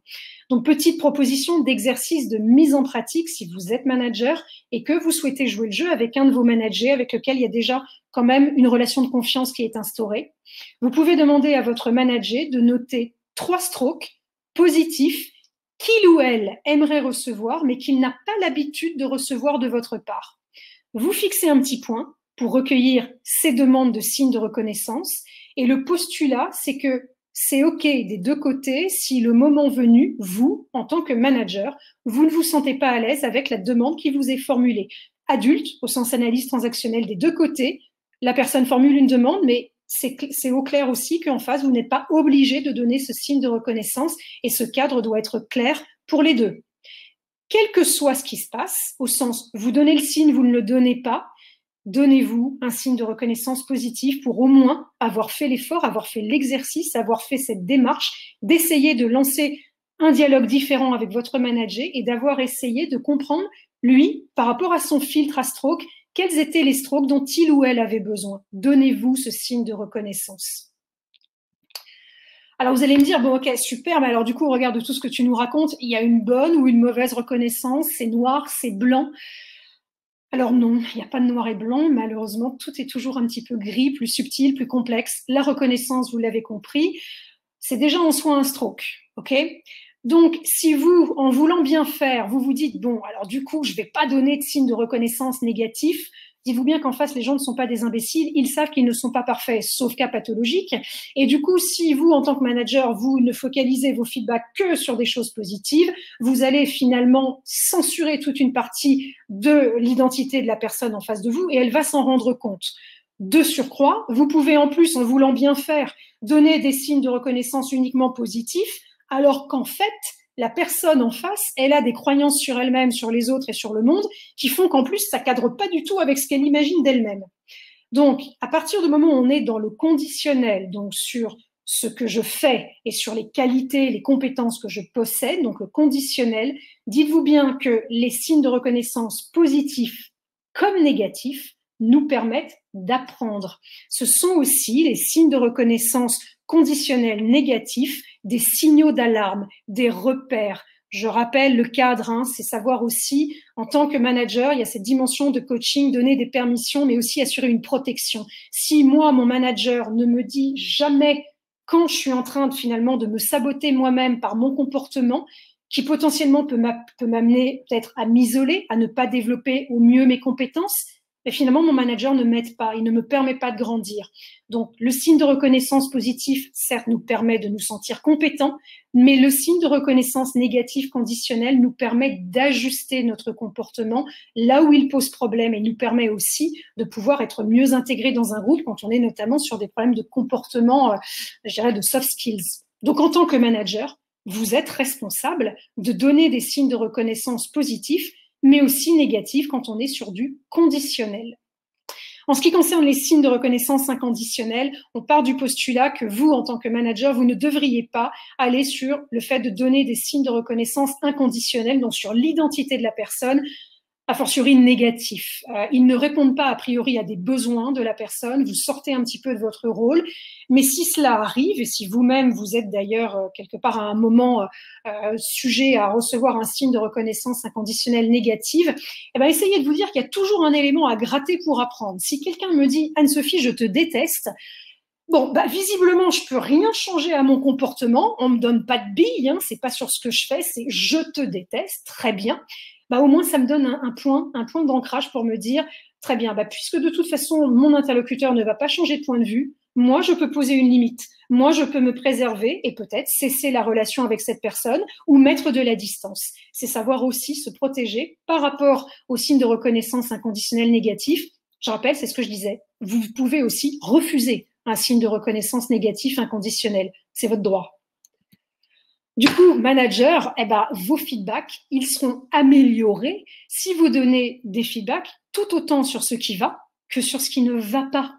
Donc, petite proposition d'exercice de mise en pratique si vous êtes manager et que vous souhaitez jouer le jeu avec un de vos managers avec lequel il y a déjà quand même une relation de confiance qui est instaurée. Vous pouvez demander à votre manager de noter 3 strokes positifs qu'il ou elle aimerait recevoir, mais qu'il n'a pas l'habitude de recevoir de votre part. Vous fixez un petit point pour recueillir ces demandes de signes de reconnaissance. Et le postulat, c'est que c'est OK des deux côtés si le moment venu, vous, en tant que manager, vous ne vous sentez pas à l'aise avec la demande qui vous est formulée. Adulte, au sens analyse transactionnelle des deux côtés, la personne formule une demande, mais c'est au clair aussi qu'en face, vous n'êtes pas obligé de donner ce signe de reconnaissance et ce cadre doit être clair pour les deux. Quel que soit ce qui se passe, au sens vous donnez le signe, vous ne le donnez pas, donnez-vous un signe de reconnaissance positif pour au moins avoir fait l'effort, avoir fait l'exercice, avoir fait cette démarche, d'essayer de lancer un dialogue différent avec votre manager et d'avoir essayé de comprendre, lui, par rapport à son filtre à stroke, quels étaient les strokes dont il ou elle avait besoin. Donnez-vous ce signe de reconnaissance. Alors vous allez me dire, bon ok, super, mais alors du coup, regarde tout ce que tu nous racontes, il y a une bonne ou une mauvaise reconnaissance, c'est noir, c'est blanc. Alors non, il n'y a pas de noir et blanc, malheureusement, tout est toujours un petit peu gris, plus subtil, plus complexe. La reconnaissance, vous l'avez compris, c'est déjà en soi un stroke, ok? Donc, si vous, en voulant bien faire, vous vous dites, bon, alors du coup, je ne vais pas donner de signe de reconnaissance négatif, dites-vous bien qu'en face, les gens ne sont pas des imbéciles, ils savent qu'ils ne sont pas parfaits, sauf cas pathologique. Et du coup, si vous, en tant que manager, vous ne focalisez vos feedbacks que sur des choses positives, vous allez finalement censurer toute une partie de l'identité de la personne en face de vous et elle va s'en rendre compte. De surcroît, vous pouvez en plus, en voulant bien faire, donner des signes de reconnaissance uniquement positifs, alors qu'en fait, la personne en face, elle a des croyances sur elle-même, sur les autres et sur le monde qui font qu'en plus, ça cadre pas du tout avec ce qu'elle imagine d'elle-même. Donc, à partir du moment où on est dans le conditionnel, donc sur ce que je fais et sur les qualités, les compétences que je possède, donc le conditionnel, dites-vous bien que les signes de reconnaissance positifs comme négatifs nous permettent d'apprendre. Ce sont aussi les signes de reconnaissance conditionnels négatifs, des signaux d'alarme, des repères. Je rappelle le cadre, hein, c'est savoir aussi, en tant que manager, il y a cette dimension de coaching, donner des permissions, mais aussi assurer une protection. Si moi, mon manager, ne me dit jamais quand je suis en train finalement de me saboter moi-même par mon comportement, qui potentiellement peut m'amener peut-être à m'isoler, à ne pas développer au mieux mes compétences, mais finalement, mon manager ne m'aide pas, il ne me permet pas de grandir. Donc, le signe de reconnaissance positif, certes, nous permet de nous sentir compétents, mais le signe de reconnaissance négatif conditionnel nous permet d'ajuster notre comportement là où il pose problème et nous permet aussi de pouvoir être mieux intégrés dans un groupe quand on est notamment sur des problèmes de comportement, je dirais, de soft skills. Donc, en tant que manager, vous êtes responsable de donner des signes de reconnaissance positifs mais aussi négatif quand on est sur du conditionnel. En ce qui concerne les signes de reconnaissance inconditionnelle, on part du postulat que vous, en tant que manager, vous ne devriez pas aller sur le fait de donner des signes de reconnaissance inconditionnels, donc sur l'identité de la personne, a fortiori négatif. Ils ne répondent pas a priori à des besoins de la personne, vous sortez un petit peu de votre rôle, mais si cela arrive, et si vous-même vous êtes d'ailleurs quelque part à un moment sujet à recevoir un signe de reconnaissance inconditionnelle négative, eh ben, essayez de vous dire qu'il y a toujours un élément à gratter pour apprendre. Si quelqu'un me dit « Anne-Sophie, je te déteste », bon, bah, visiblement, je peux rien changer à mon comportement, on me donne pas de billes, hein, c'est pas sur ce que je fais, c'est « je te déteste », très bien. Bah, au moins, ça me donne un point d'ancrage pour me dire, très bien, bah, puisque de toute façon, mon interlocuteur ne va pas changer de point de vue, moi, je peux poser une limite. Moi, je peux me préserver et peut-être cesser la relation avec cette personne ou mettre de la distance. C'est savoir aussi se protéger par rapport aux signes de reconnaissance inconditionnelle négatif. Je rappelle, c'est ce que je disais. Vous pouvez aussi refuser un signe de reconnaissance négatif inconditionnel. C'est votre droit. Du coup, manager, eh ben, vos feedbacks, ils seront améliorés si vous donnez des feedbacks tout autant sur ce qui va que sur ce qui ne va pas.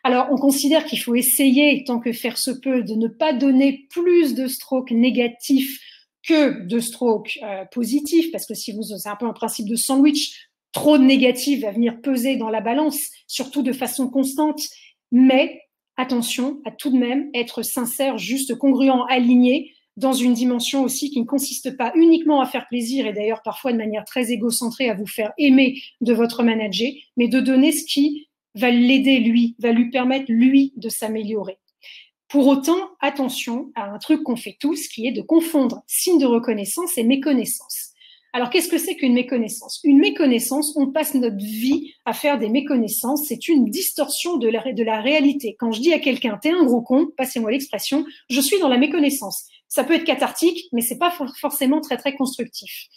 Alors, on considère qu'il faut essayer, tant que faire se peut, de ne pas donner plus de strokes négatifs que de strokes positifs, parce que si vous, c'est un peu un principe de sandwich, trop de négatifs va venir peser dans la balance, surtout de façon constante, mais attention à tout de même être sincère, juste, congruent, aligné, dans une dimension aussi qui ne consiste pas uniquement à faire plaisir, et d'ailleurs parfois de manière très égocentrée à vous faire aimer de votre manager, mais de donner ce qui va l'aider lui, va lui permettre lui de s'améliorer. Pour autant, attention à un truc qu'on fait tous, qui est de confondre signe de reconnaissance et méconnaissance. Alors, qu'est-ce que c'est qu'une méconnaissance? Une méconnaissance, on passe notre vie à faire des méconnaissances, c'est une distorsion de la réalité. Quand je dis à quelqu'un, t'es un gros con, passez-moi l'expression, je suis dans la méconnaissance. Ça peut être cathartique, mais c'est pas forcément très, très constructif.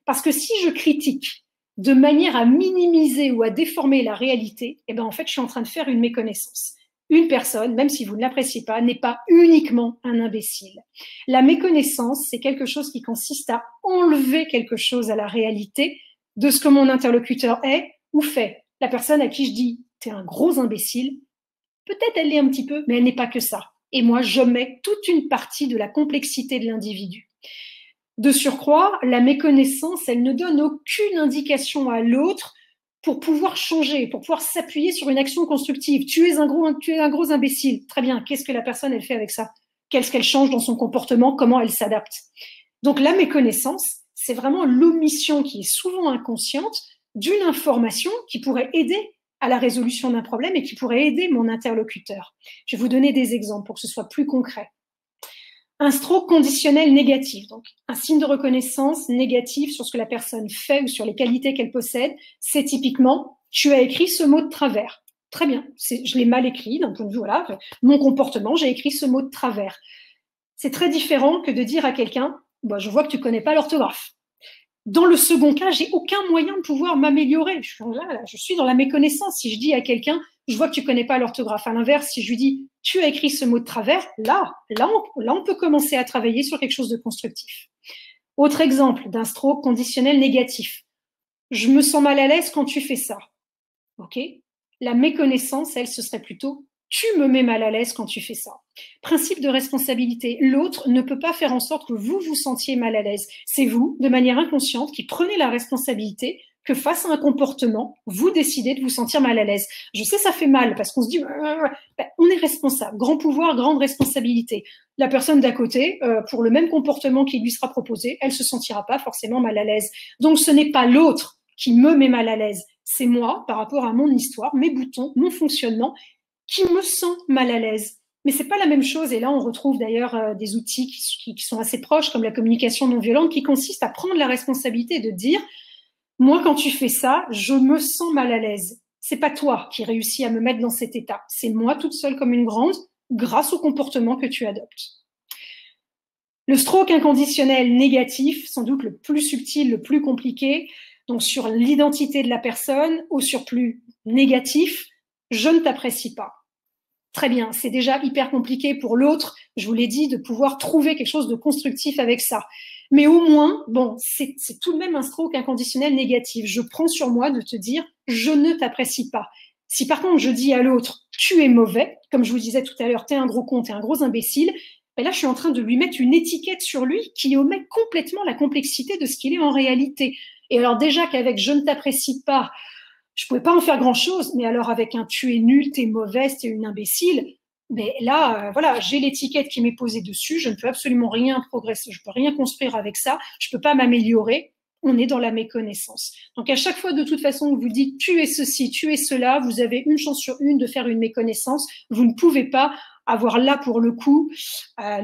Parce que si je critique de manière à minimiser ou à déformer la réalité, eh ben, en fait, je suis en train de faire une méconnaissance. Une personne, même si vous ne l'appréciez pas, n'est pas uniquement un imbécile. La méconnaissance, c'est quelque chose qui consiste à enlever quelque chose à la réalité de ce que mon interlocuteur est ou fait. La personne à qui je dis « t'es un gros imbécile », peut-être elle l'est un petit peu, mais elle n'est pas que ça. Et moi, je mets toute une partie de la complexité de l'individu. De surcroît, la méconnaissance, elle ne donne aucune indication à l'autre pour pouvoir changer, pour pouvoir s'appuyer sur une action constructive. Tu es un gros imbécile. Très bien. Qu'est-ce que la personne, elle fait avec ça? Qu'est-ce qu'elle change dans son comportement? Comment elle s'adapte? Donc, la méconnaissance, c'est vraiment l'omission qui est souvent inconsciente d'une information qui pourrait aider à la résolution d'un problème et qui pourrait aider mon interlocuteur. Je vais vous donner des exemples pour que ce soit plus concret. Un stroke conditionnel négatif, donc un signe de reconnaissance négatif sur ce que la personne fait ou sur les qualités qu'elle possède, c'est typiquement « tu as écrit ce mot de travers ». Très bien, je l'ai mal écrit d'un point de vue, voilà, mon comportement, j'ai écrit ce mot de travers. C'est très différent que de dire à quelqu'un bah, « je vois que tu ne connais pas l'orthographe ». Dans le second cas, j'ai aucun moyen de pouvoir m'améliorer. Je suis dans la méconnaissance. Si je dis à quelqu'un, je vois que tu connais pas l'orthographe. À l'inverse, si je lui dis, tu as écrit ce mot de travers, là, on peut commencer à travailler sur quelque chose de constructif. Autre exemple d'un stroke conditionnel négatif. Je me sens mal à l'aise quand tu fais ça. OK? La méconnaissance, elle, ce serait plutôt tu me mets mal à l'aise quand tu fais ça. Principe de responsabilité. L'autre ne peut pas faire en sorte que vous vous sentiez mal à l'aise. C'est vous, de manière inconsciente, qui prenez la responsabilité que face à un comportement, vous décidez de vous sentir mal à l'aise. Je sais, ça fait mal parce qu'on se dit, on est responsable. Grand pouvoir, grande responsabilité. La personne d'à côté, pour le même comportement qui lui sera proposé, elle se sentira pas forcément mal à l'aise. Donc, ce n'est pas l'autre qui me met mal à l'aise. C'est moi, par rapport à mon histoire, mes boutons, mon fonctionnement, qui me sent mal à l'aise. Mais c'est pas la même chose. Et là, on retrouve d'ailleurs des outils qui sont assez proches, comme la communication non violente, qui consiste à prendre la responsabilité de dire, moi, quand tu fais ça, je me sens mal à l'aise. C'est pas toi qui réussis à me mettre dans cet état. C'est moi toute seule comme une grande, grâce au comportement que tu adoptes. Le stroke inconditionnel négatif, sans doute le plus subtil, le plus compliqué, donc sur l'identité de la personne, au surplus négatif, je ne t'apprécie pas. Très bien, c'est déjà hyper compliqué pour l'autre, je vous l'ai dit, de pouvoir trouver quelque chose de constructif avec ça. Mais au moins, bon, c'est tout de même un stroke inconditionnel négatif. Je prends sur moi de te dire, je ne t'apprécie pas. Si par contre je dis à l'autre, tu es mauvais, comme je vous disais tout à l'heure, t'es un gros con, t'es un gros imbécile, ben là je suis en train de lui mettre une étiquette sur lui qui omet complètement la complexité de ce qu'il est en réalité. Et alors déjà qu'avec je ne t'apprécie pas, je pouvais pas en faire grand-chose, mais alors avec un tu es nul, t'es mauvaise, t'es une imbécile, mais là, voilà, j'ai l'étiquette qui m'est posée dessus, je ne peux absolument rien progresser, je peux rien construire avec ça, je peux pas m'améliorer, on est dans la méconnaissance. Donc à chaque fois, de toute façon, vous dites tu es ceci, tu es cela, vous avez une chance sur une de faire une méconnaissance, vous ne pouvez pas avoir là pour le coup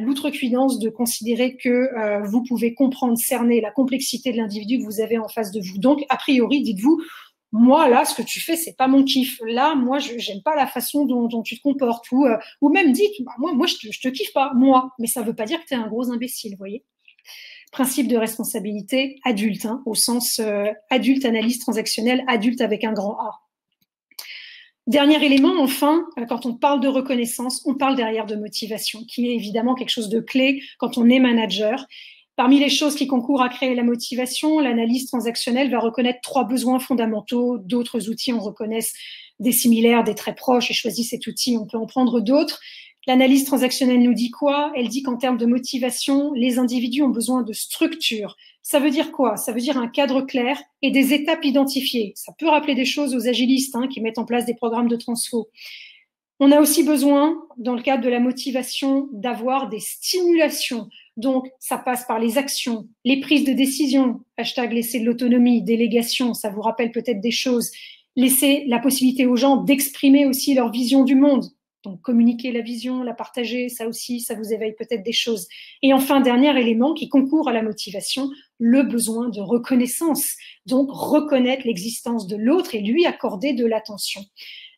l'outrecuidance de considérer que vous pouvez comprendre, cerner la complexité de l'individu que vous avez en face de vous. Donc a priori, dites-vous, moi, là, ce que tu fais, c'est pas mon kiff. Là, moi, j'aime pas la façon dont tu te comportes. Ou même dites, bah, moi, je te kiffe pas, moi. Mais ça veut pas dire que tu es un gros imbécile, vous voyez. Principe de responsabilité adulte, hein, au sens adulte, analyse transactionnelle, adulte avec un grand A. Dernier élément, enfin, quand on parle de reconnaissance, on parle derrière de motivation, qui est évidemment quelque chose de clé quand on est manager. Parmi les choses qui concourent à créer la motivation, l'analyse transactionnelle va reconnaître 3 besoins fondamentaux. D'autres outils en reconnaissent des similaires, des très proches, et choisit cet outil, on peut en prendre d'autres. L'analyse transactionnelle nous dit quoi? Elle dit qu'en termes de motivation, les individus ont besoin de structure. Ça veut dire quoi? Ça veut dire un cadre clair et des étapes identifiées. Ça peut rappeler des choses aux agilistes qui mettent en place des programmes de transfo. On a aussi besoin, dans le cadre de la motivation, d'avoir des stimulations. Donc, ça passe par les actions, les prises de décision, hashtag laisser de l'autonomie, délégation, ça vous rappelle peut-être des choses. Laisser la possibilité aux gens d'exprimer aussi leur vision du monde. Donc, communiquer la vision, la partager, ça aussi, ça vous éveille peut-être des choses. Et enfin, dernier élément qui concourt à la motivation, le besoin de reconnaissance. Donc, reconnaître l'existence de l'autre et lui accorder de l'attention.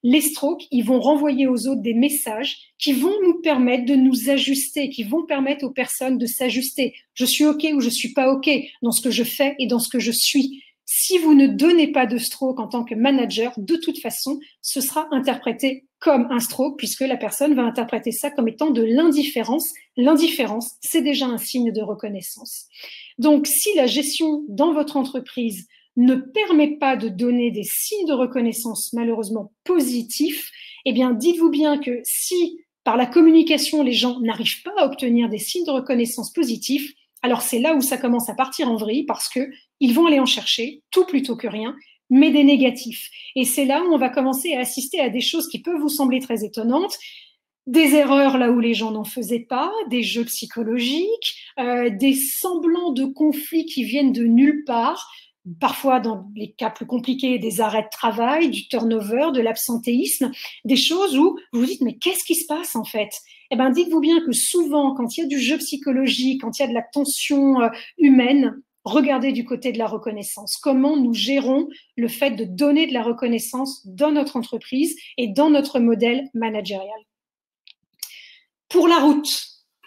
Les strokes, ils vont renvoyer aux autres des messages qui vont nous permettre de nous ajuster, qui vont permettre aux personnes de s'ajuster. Je suis OK ou je suis pas OK dans ce que je fais et dans ce que je suis. Si vous ne donnez pas de stroke en tant que manager, de toute façon, ce sera interprété comme un stroke puisque la personne va interpréter ça comme étant de l'indifférence. L'indifférence, c'est déjà un signe de reconnaissance. Donc, si la gestion dans votre entreprise ne permet pas de donner des signes de reconnaissance malheureusement positifs, eh bien, dites-vous bien que si par la communication, les gens n'arrivent pas à obtenir des signes de reconnaissance positifs, alors c'est là où ça commence à partir en vrille parce que ils vont aller en chercher, tout plutôt que rien, mais des négatifs. Et c'est là où on va commencer à assister à des choses qui peuvent vous sembler très étonnantes, des erreurs là où les gens n'en faisaient pas, des jeux psychologiques, des semblants de conflits qui viennent de nulle part, parfois dans les cas plus compliqués, des arrêts de travail, du turnover, de l'absentéisme, des choses où vous vous dites mais qu'est-ce qui se passe en fait? Eh bien, dites-vous bien que souvent, quand il y a du jeu psychologique, quand il y a de la tension humaine, regardez du côté de la reconnaissance. Comment nous gérons le fait de donner de la reconnaissance dans notre entreprise et dans notre modèle managérial. Pour la route,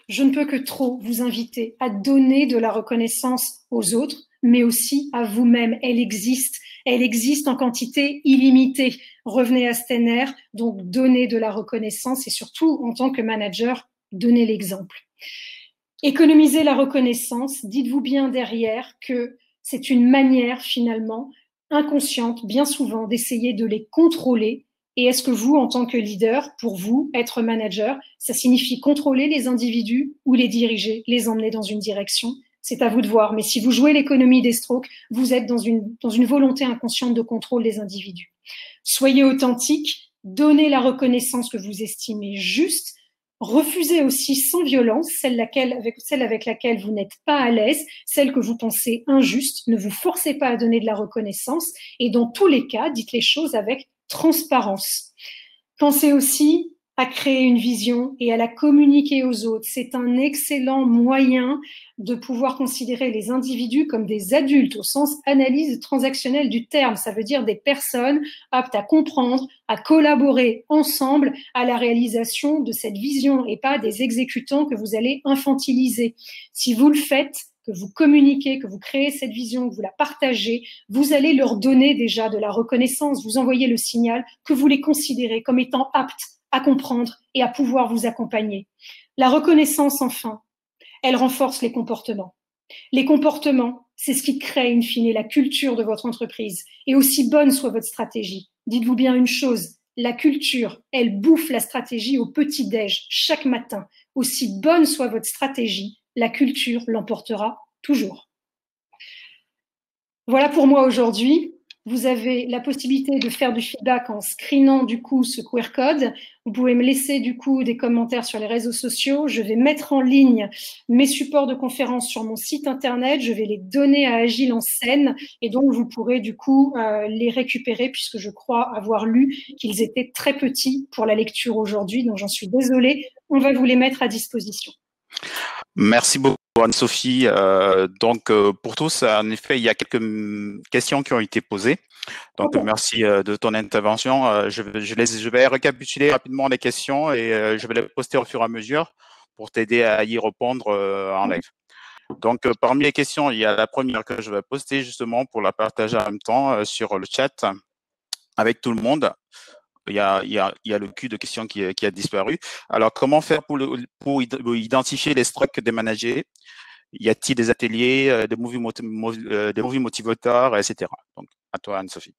je ne peux que trop vous inviter à donner de la reconnaissance aux autres, mais aussi à vous-même. Elle existe en quantité illimitée. Revenez à Steiner, donc donnez de la reconnaissance et surtout, en tant que manager, donnez l'exemple. Économiser la reconnaissance, dites-vous bien derrière que c'est une manière finalement inconsciente, bien souvent, d'essayer de les contrôler. Et est-ce que vous, en tant que leader, pour vous, être manager, ça signifie contrôler les individus ou les diriger, les emmener dans une direction? C'est à vous de voir. Mais si vous jouez l'économie des strokes, vous êtes dans une volonté inconsciente de contrôle des individus. Soyez authentique, donnez la reconnaissance que vous estimez juste, refusez aussi sans violence celle avec laquelle vous n'êtes pas à l'aise, celle que vous pensez injuste, ne vous forcez pas à donner de la reconnaissance et dans tous les cas, dites les choses avec transparence. Pensez aussi à créer une vision et à la communiquer aux autres. C'est un excellent moyen de pouvoir considérer les individus comme des adultes au sens analyse transactionnelle du terme. Ça veut dire des personnes aptes à comprendre, à collaborer ensemble à la réalisation de cette vision et pas des exécutants que vous allez infantiliser. Si vous le faites, que vous communiquez, que vous créez cette vision, que vous la partagez, vous allez leur donner déjà de la reconnaissance, vous envoyez le signal que vous les considérez comme étant aptes à comprendre et à pouvoir vous accompagner. La reconnaissance, enfin, elle renforce les comportements. Les comportements, c'est ce qui crée, in fine, la culture de votre entreprise. Et aussi bonne soit votre stratégie, dites-vous bien une chose, la culture, elle bouffe la stratégie au petit-déj chaque matin. Aussi bonne soit votre stratégie, la culture l'emportera toujours. Voilà pour moi aujourd'hui. Vous avez la possibilité de faire du feedback en screenant du coup ce QR code. Vous pouvez me laisser du coup des commentaires sur les réseaux sociaux. Je vais mettre en ligne mes supports de conférence sur mon site internet. Je vais les donner à Agile en scène et donc vous pourrez du coup les récupérer puisque je crois avoir lu qu'ils étaient très petits pour la lecture aujourd'hui. Donc j'en suis désolée. On va vous les mettre à disposition. Merci beaucoup Anne-Sophie. Pour tous, en effet, il y a quelques questions qui ont été posées. Donc, merci de ton intervention. Je vais récapituler rapidement les questions et je vais les poster au fur et à mesure pour t'aider à y répondre en live. Donc, parmi les questions, il y a la première que je vais poster justement pour la partager en même temps sur le chat avec tout le monde. Il y a le cul de question qui a disparu. Alors, comment faire pour identifier les strokes des managers? Y a-t-il des ateliers, des movies motivateurs, etc. Donc, à toi, Anne-Sophie.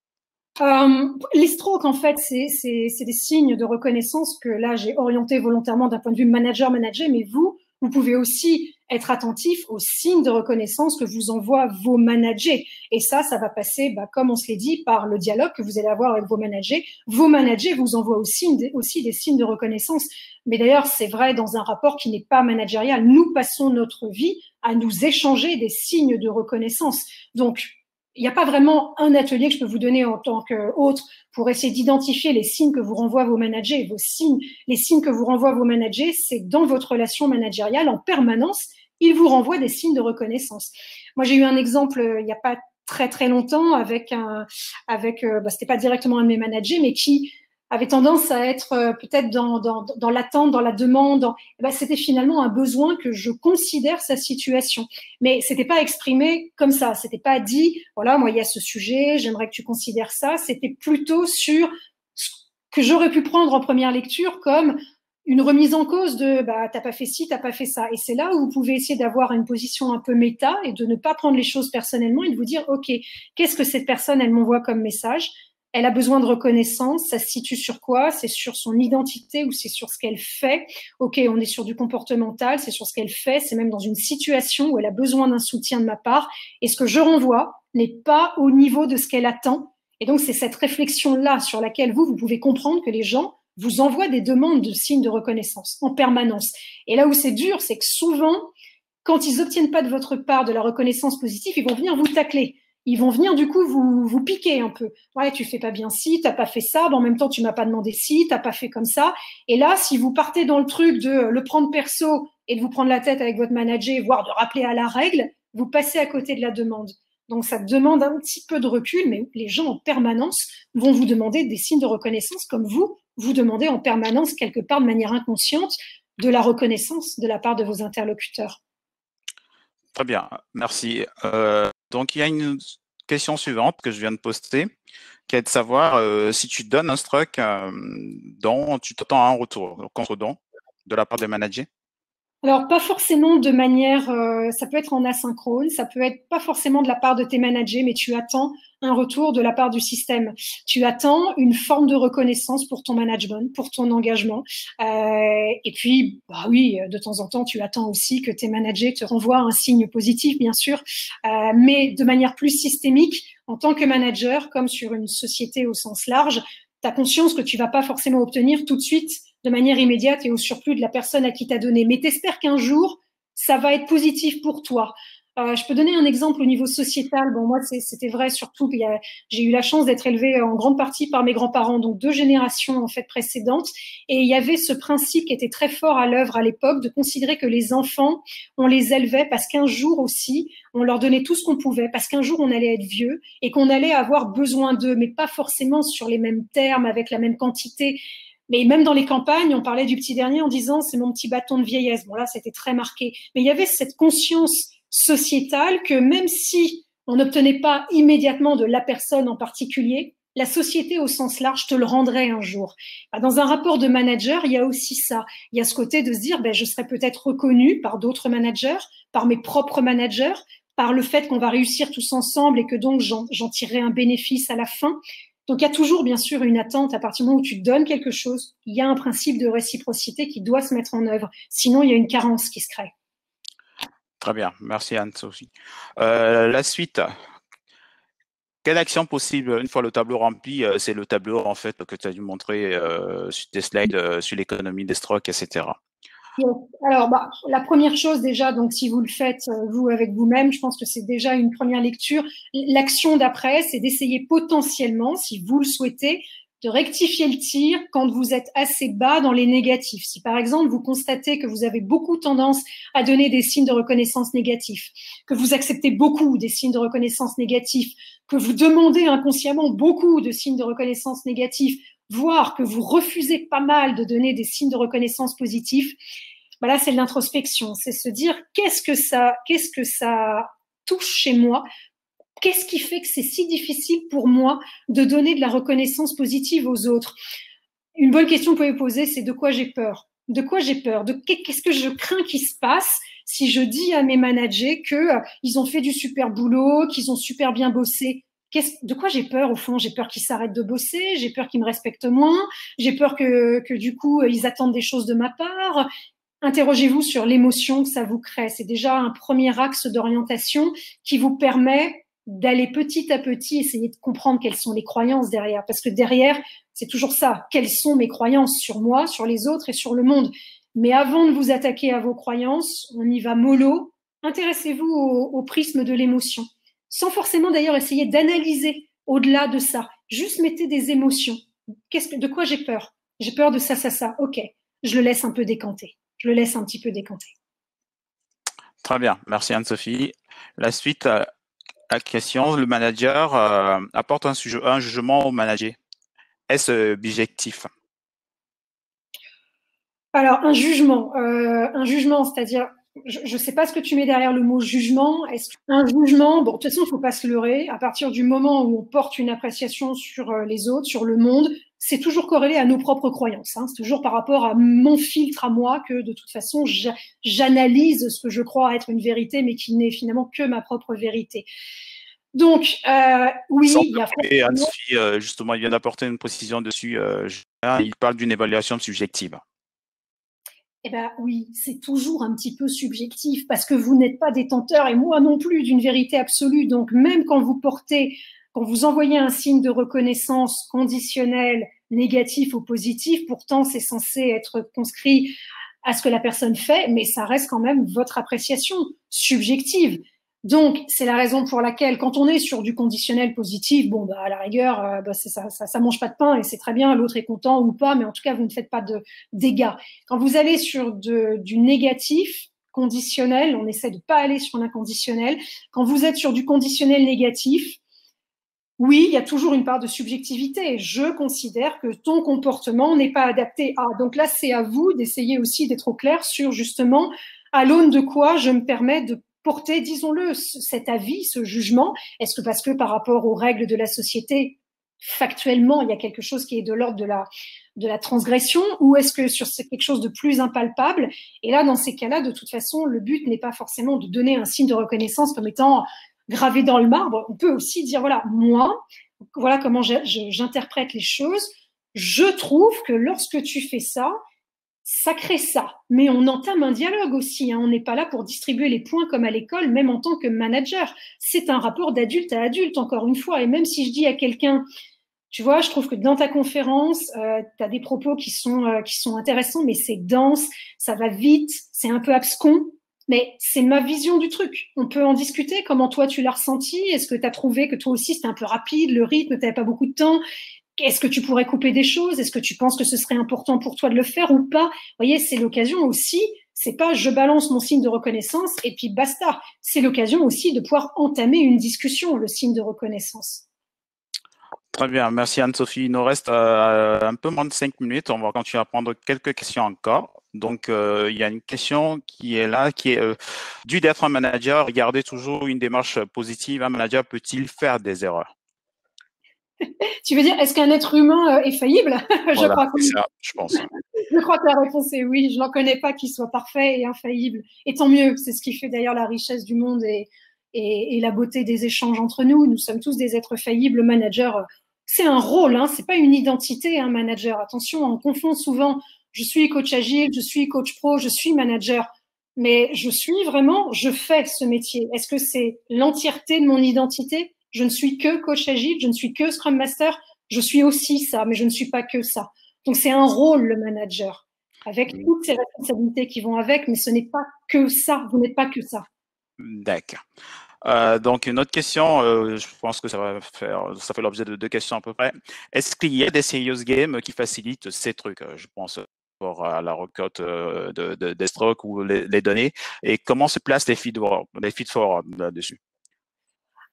Les strokes, en fait, c'est des signes de reconnaissance que là, j'ai orienté volontairement d'un point de vue manager, mais vous pouvez aussi être attentif aux signes de reconnaissance que vous envoient vos managers. Et ça va passer, comme on se l'est dit, par le dialogue que vous allez avoir avec vos managers. Vos managers vous envoient aussi des signes de reconnaissance. Mais d'ailleurs, c'est vrai dans un rapport qui n'est pas managérial. Nous passons notre vie à nous échanger des signes de reconnaissance. Donc, il n'y a pas vraiment un atelier que je peux vous donner en tant qu'autre pour essayer d'identifier les signes que vous renvoient vos managers. Les signes que vous renvoient vos managers, c'est dans votre relation managériale en permanence, ils vous renvoient des signes de reconnaissance. Moi, j'ai eu un exemple il n'y a pas très très longtemps avec c'était pas directement un de mes managers, mais qui avait tendance à être peut-être dans l'attente, dans la demande. C'était finalement un besoin que je considère sa situation. Mais c'était pas exprimé comme ça. C'était pas dit, voilà, moi, il y a ce sujet, j'aimerais que tu considères ça. C'était plutôt sur ce que j'aurais pu prendre en première lecture comme une remise en cause de t'as pas fait ci, t'as pas fait ça. Et c'est là où vous pouvez essayer d'avoir une position un peu méta et de ne pas prendre les choses personnellement et de vous dire, OK, qu'est-ce que cette personne, elle m'envoie comme message? Elle a besoin de reconnaissance, ça se situe sur quoi? C'est sur son identité ou c'est sur ce qu'elle fait? OK, on est sur du comportemental, c'est sur ce qu'elle fait, c'est même dans une situation où elle a besoin d'un soutien de ma part. Et ce que je renvoie n'est pas au niveau de ce qu'elle attend. Et donc, c'est cette réflexion-là sur laquelle vous pouvez comprendre que les gens vous envoient des demandes de signes de reconnaissance en permanence. Et là où c'est dur, c'est que souvent, quand ils n'obtiennent pas de votre part de la reconnaissance positive, ils vont venir vous tacler. Ils vont venir du coup vous piquer un peu. Ouais, tu fais pas bien ci, t'as pas fait ça, en même temps tu m'as pas demandé ci, t'as pas fait comme ça. Et là, si vous partez dans le truc de le prendre perso et de vous prendre la tête avec votre manager, voire de rappeler à la règle, vous passez à côté de la demande. Donc ça demande un petit peu de recul, mais les gens en permanence vont vous demander des signes de reconnaissance comme vous demandez en permanence quelque part de manière inconsciente de la reconnaissance de la part de vos interlocuteurs. Très bien, merci. Donc, il y a une question suivante que je viens de poster, qui est de savoir si tu donnes un struct dont tu t'attends à un retour, contre-don, de la part des managers. Alors, pas forcément de manière, ça peut être en asynchrone, ça peut être pas forcément de la part de tes managers, mais tu attends un retour de la part du système. Tu attends une forme de reconnaissance pour ton management, pour ton engagement. Et puis, oui, de temps en temps, tu attends aussi que tes managers te renvoient un signe positif, bien sûr, mais de manière plus systémique, en tant que manager, comme sur une société au sens large, tu as conscience que tu vas pas forcément obtenir tout de suite de manière immédiate et au surplus de la personne à qui tu as donné. Mais t'espères qu'un jour, ça va être positif pour toi. Je peux donner un exemple au niveau sociétal. Bon, moi, c'était vrai surtout que j'ai eu la chance d'être élevée en grande partie par mes grands-parents, donc 2 générations en fait précédentes. Et il y avait ce principe qui était très fort à l'œuvre à l'époque de considérer que les enfants, on les élevait parce qu'un jour aussi, on leur donnait tout ce qu'on pouvait, parce qu'un jour, on allait être vieux et qu'on allait avoir besoin d'eux, mais pas forcément sur les mêmes termes, avec la même quantité. Mais même dans les campagnes, on parlait du petit dernier en disant c'est mon petit bâton de vieillesse. Bon là, c'était très marqué. Mais il y avait cette conscience sociétale que même si on n'obtenait pas immédiatement de la personne en particulier, la société au sens large te le rendrait un jour. Dans un rapport de manager, il y a aussi ça. Il y a ce côté de se dire je serai peut-être reconnu par d'autres managers, par mes propres managers, par le fait qu'on va réussir tous ensemble et que donc j'en tirerai un bénéfice à la fin. Donc, il y a toujours, bien sûr, une attente à partir du moment où tu donnes quelque chose. Il y a un principe de réciprocité qui doit se mettre en œuvre. Sinon, il y a une carence qui se crée. Très bien, merci Anne-Sophie. La suite. Quelle action possible une fois le tableau rempli? C'est le tableau en fait que tu as dû montrer sur tes slides sur l'économie des stocks, etc. Alors, la première chose déjà, donc si vous le faites vous avec vous-même, je pense que c'est déjà une première lecture. L'action d'après, c'est d'essayer potentiellement, si vous le souhaitez, de rectifier le tir quand vous êtes assez bas dans les négatifs. Si par exemple vous constatez que vous avez beaucoup tendance à donner des signes de reconnaissance négatifs, que vous acceptez beaucoup des signes de reconnaissance négatifs, que vous demandez inconsciemment beaucoup de signes de reconnaissance négatifs, voire que vous refusez pas mal de donner des signes de reconnaissance positifs, là c'est de l'introspection, c'est se dire qu'est-ce que ça touche chez moi. Qu'est-ce qui fait que c'est si difficile pour moi de donner de la reconnaissance positive aux autres? Une bonne question que vous pouvez poser, c'est de quoi j'ai peur? De quoi j'ai peur? Qu'est-ce que je crains qu'il se passe si je dis à mes managers qu'ils ont fait du super boulot, qu'ils ont super bien bossé? De quoi j'ai peur au fond? J'ai peur qu'ils s'arrêtent de bosser, j'ai peur qu'ils me respectent moins, j'ai peur que du coup ils attendent des choses de ma part. interrogez-vous sur l'émotion que ça vous crée. C'est déjà un premier axe d'orientation qui vous permet d'aller petit à petit essayer de comprendre quelles sont les croyances derrière. Parce que derrière, c'est toujours ça. Quelles sont mes croyances sur moi, sur les autres et sur le monde? Mais avant de vous attaquer à vos croyances, on y va mollo. Intéressez-vous au prisme de l'émotion. Sans forcément d'ailleurs essayer d'analyser au-delà de ça. Juste mettez des émotions. De quoi j'ai peur? J'ai peur de ça, ça, ça. Ok. Je le laisse un peu décanter. Je le laisse un petit peu décanter. Très bien. Merci Anne-Sophie. La suite, la question, le manager apporte un jugement au manager. Est-ce objectif? Alors, un jugement, c'est-à-dire, je ne sais pas ce que tu mets derrière le mot jugement. Est-ce qu'un jugement, bon, de toute façon, il ne faut pas se leurrer. À partir du moment où on porte une appréciation sur les autres, sur le monde, c'est toujours corrélé à nos propres croyances. Hein. C'est toujours par rapport à mon filtre à moi que, de toute façon, j'analyse ce que je crois être une vérité, mais qui n'est finalement que ma propre vérité. Donc, oui, il y a... Anne-Sophie, justement, il vient d'apporter une précision dessus. Il parle d'une évaluation subjective. Eh ben oui, c'est toujours un petit peu subjectif parce que vous n'êtes pas détenteur et moi non plus d'une vérité absolue. Donc même quand vous envoyez un signe de reconnaissance conditionnel, négatif ou positif, pourtant c'est censé être conscrit à ce que la personne fait, mais ça reste quand même votre appréciation subjective. Donc, c'est la raison pour laquelle, quand on est sur du conditionnel positif, bon, bah, à la rigueur, ça mange pas de pain et c'est très bien, l'autre est content ou pas, mais en tout cas, vous ne faites pas de dégâts. Quand vous allez sur du négatif, conditionnel, on essaie de pas aller sur l'inconditionnel. Quand vous êtes sur du conditionnel négatif, oui, il y a toujours une part de subjectivité. Je considère que ton comportement n'est pas adapté à. Donc là, c'est à vous d'essayer aussi d'être au clair sur justement à l'aune de quoi je me permets de porter, disons-le, cet avis, ce jugement. Est-ce que parce que par rapport aux règles de la société, factuellement, il y a quelque chose qui est de l'ordre de la transgression, ou est-ce que sur quelque chose de plus impalpable? Et là, dans ces cas-là, de toute façon, le but n'est pas forcément de donner un signe de reconnaissance comme étant gravé dans le marbre. On peut aussi dire, voilà, moi, voilà comment j'interprète les choses. Je trouve que lorsque tu fais ça, ça crée ça. Mais on entame un dialogue aussi. Hein. On n'est pas là pour distribuer les points comme à l'école, même en tant que manager. C'est un rapport d'adulte à adulte, encore une fois. Et même si je dis à quelqu'un, tu vois, je trouve que dans ta conférence, tu as des propos qui sont intéressants, mais c'est dense, ça va vite, c'est un peu abscon. Mais c'est ma vision du truc. On peut en discuter. Comment toi, tu l'as ressenti? Est-ce que tu as trouvé que toi aussi, c'était un peu rapide, le rythme, tu n'avais pas beaucoup de temps? Est-ce que tu pourrais couper des choses? Est-ce que tu penses que ce serait important pour toi de le faire ou pas? Vous voyez, c'est l'occasion aussi. C'est pas je balance mon signe de reconnaissance et puis basta. C'est l'occasion aussi de pouvoir entamer une discussion, le signe de reconnaissance. Très bien, merci Anne-Sophie. Il nous reste un peu moins de 5 minutes. On va continuer à prendre quelques questions encore. Donc, il y a une question qui est là, qui est dû d'être un manager, regardez toujours une démarche positive. Un manager peut-il faire des erreurs? Tu veux dire, est-ce qu'un être humain est faillible? Voilà, je crois que oui. ça, je pense. Je crois que la réponse est oui. Je n'en connais pas qui soit parfait et infaillible. Et tant mieux. C'est ce qui fait d'ailleurs la richesse du monde et la beauté des échanges entre nous. Nous sommes tous des êtres faillibles. Le manager, c'est un rôle, hein, c'est pas une identité, un manager. Attention, on confond souvent. Je suis coach agile, je suis coach pro, je suis manager. Mais je fais ce métier. Est-ce que c'est l'entièreté de mon identité? Je ne suis que coach agile, je ne suis que Scrum Master. Je suis aussi ça, mais je ne suis pas que ça. Donc c'est un rôle, le manager, avec toutes ces responsabilités qui vont avec, mais ce n'est pas que ça. Vous n'êtes pas que ça. D'accord. Donc, une autre question, je pense que ça fait l'objet de 2 questions à peu près. Est-ce qu'il y a des serious games qui facilitent ces trucs? Je pense à la requête des stocks ou les données. Et comment se placent les feed forward là-dessus?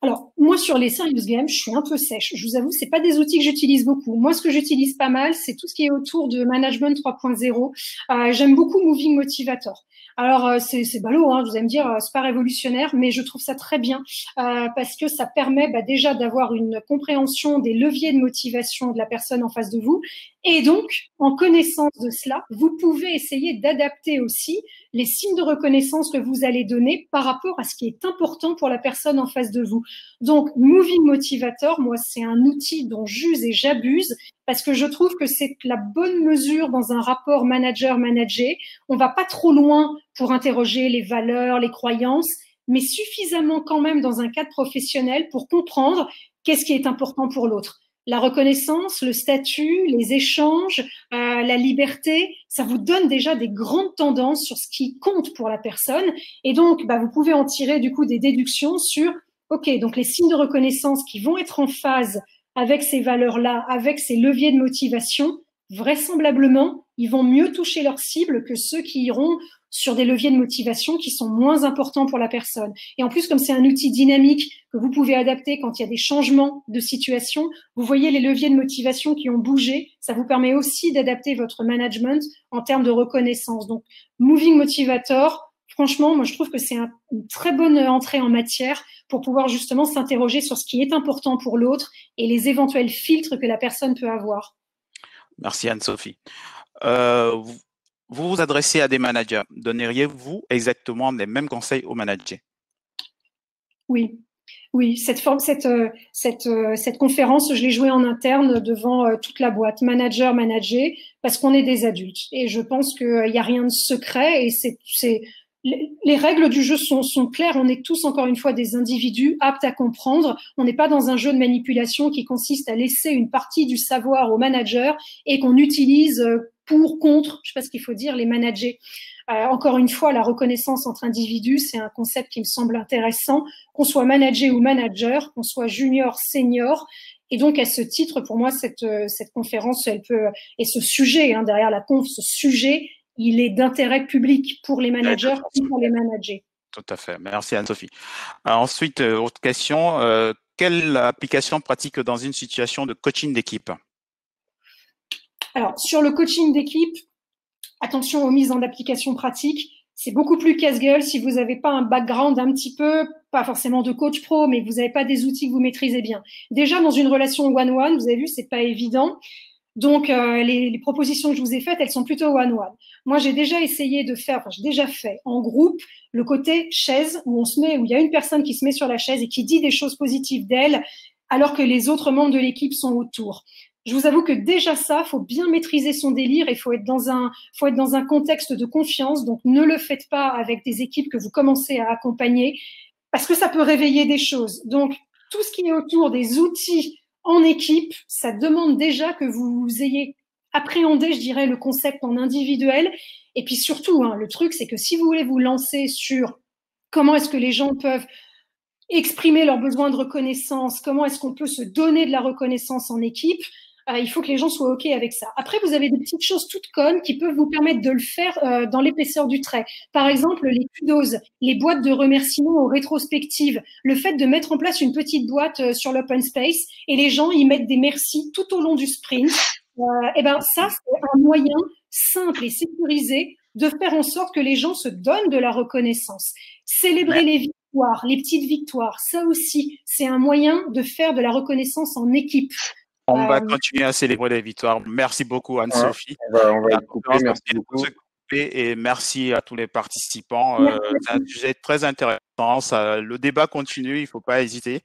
Alors, moi, sur les serious games, je suis un peu sèche. Je vous avoue, c'est pas des outils que j'utilise beaucoup. Moi, ce que j'utilise pas mal, c'est tout ce qui est autour de management 3.0. J'aime beaucoup Moving Motivator. Alors, c'est ballot, hein, vous allez me dire, c'est pas révolutionnaire, mais je trouve ça très bien parce que ça permet déjà d'avoir une compréhension des leviers de motivation de la personne en face de vous Et donc, en connaissance de cela, vous pouvez essayer d'adapter aussi les signes de reconnaissance que vous allez donner par rapport à ce qui est important pour la personne en face de vous. Donc, Moving Motivator, moi, c'est un outil dont j'use et j'abuse parce que je trouve que c'est la bonne mesure dans un rapport manager-manager. On va pas trop loin pour interroger les valeurs, les croyances, mais suffisamment quand même dans un cadre professionnel pour comprendre qu'est-ce qui est important pour l'autre. La reconnaissance, le statut, les échanges, la liberté, ça vous donne déjà des grandes tendances sur ce qui compte pour la personne. Et donc, vous pouvez en tirer du coup des déductions sur, OK, donc les signes de reconnaissance qui vont être en phase avec ces valeurs-là, avec ces leviers de motivation, vraisemblablement, ils vont mieux toucher leur cible que ceux qui iront sur des leviers de motivation qui sont moins importants pour la personne. Et en plus, comme c'est un outil dynamique que vous pouvez adapter quand il y a des changements de situation, vous voyez les leviers de motivation qui ont bougé, ça vous permet aussi d'adapter votre management en termes de reconnaissance. Donc, Moving Motivator, franchement, moi, je trouve que c'est une très bonne entrée en matière pour pouvoir justement s'interroger sur ce qui est important pour l'autre et les éventuels filtres que la personne peut avoir. Merci Anne-Sophie. Vous vous adressez à des managers. Donneriez-vous exactement les mêmes conseils aux managers? Oui. Oui, cette conférence, je l'ai jouée en interne devant toute la boîte, manager, manager, parce qu'on est des adultes. Et je pense qu'il n'y a rien de secret et les règles du jeu sont claires. On est tous, encore une fois, des individus aptes à comprendre. On n'est pas dans un jeu de manipulation qui consiste à laisser une partie du savoir au manager et qu'on utilise pour, contre, je sais pas ce qu'il faut dire, les managers. Encore une fois, la reconnaissance entre individus, c'est un concept qui me semble intéressant, qu'on soit manager ou manager, qu'on soit junior, senior. Et donc, à ce titre, pour moi, cette conférence, elle peut, et ce sujet, derrière la conf, ce sujet, il est d'intérêt public pour les managers et pour les managers. Tout à fait. Merci Anne-Sophie. Ensuite, autre question. Quelle application pratique dans une situation de coaching d'équipe? Alors, sur le coaching d'équipe, attention aux mises en application pratiques. C'est beaucoup plus casse-gueule si vous n'avez pas un background un petit peu, pas forcément de coach pro, mais que vous n'avez pas des outils que vous maîtrisez bien. Déjà, dans une relation one-one, vous avez vu, c'est pas évident. Donc, les propositions que je vous ai faites, elles sont plutôt one-one. Moi, j'ai déjà essayé de faire, j'ai déjà fait en groupe le côté chaise où où il y a une personne qui se met sur la chaise et qui dit des choses positives d'elle, alors que les autres membres de l'équipe sont autour. Je vous avoue que déjà ça, faut bien maîtriser son délire et faut être dans un contexte de confiance. Donc, ne le faites pas avec des équipes que vous commencez à accompagner parce que ça peut réveiller des choses. Donc, tout ce qui est autour des outils en équipe, ça demande déjà que vous ayez appréhendé, je dirais, le concept en individuel. Et puis surtout, le truc, c'est que si vous voulez vous lancer sur comment est-ce que les gens peuvent exprimer leurs besoins de reconnaissance, comment est-ce qu'on peut se donner de la reconnaissance en équipe, il faut que les gens soient OK avec ça. Après, vous avez des petites choses toutes connes qui peuvent vous permettre de le faire dans l'épaisseur du trait. Par exemple, les kudos, les boîtes de remerciements aux rétrospectives, le fait de mettre en place une petite boîte sur l'open space et les gens y mettent des merci tout au long du sprint. Ça, c'est un moyen simple et sécurisé de faire en sorte que les gens se donnent de la reconnaissance. Célébrer les victoires, les petites victoires, ça aussi, c'est un moyen de faire de la reconnaissance en équipe. On va continuer à célébrer les victoires. Merci beaucoup, Anne-Sophie. On va couper. Merci beaucoup. Et merci à tous les participants. C'est un sujet très intéressant. Le débat continue, il ne faut pas hésiter.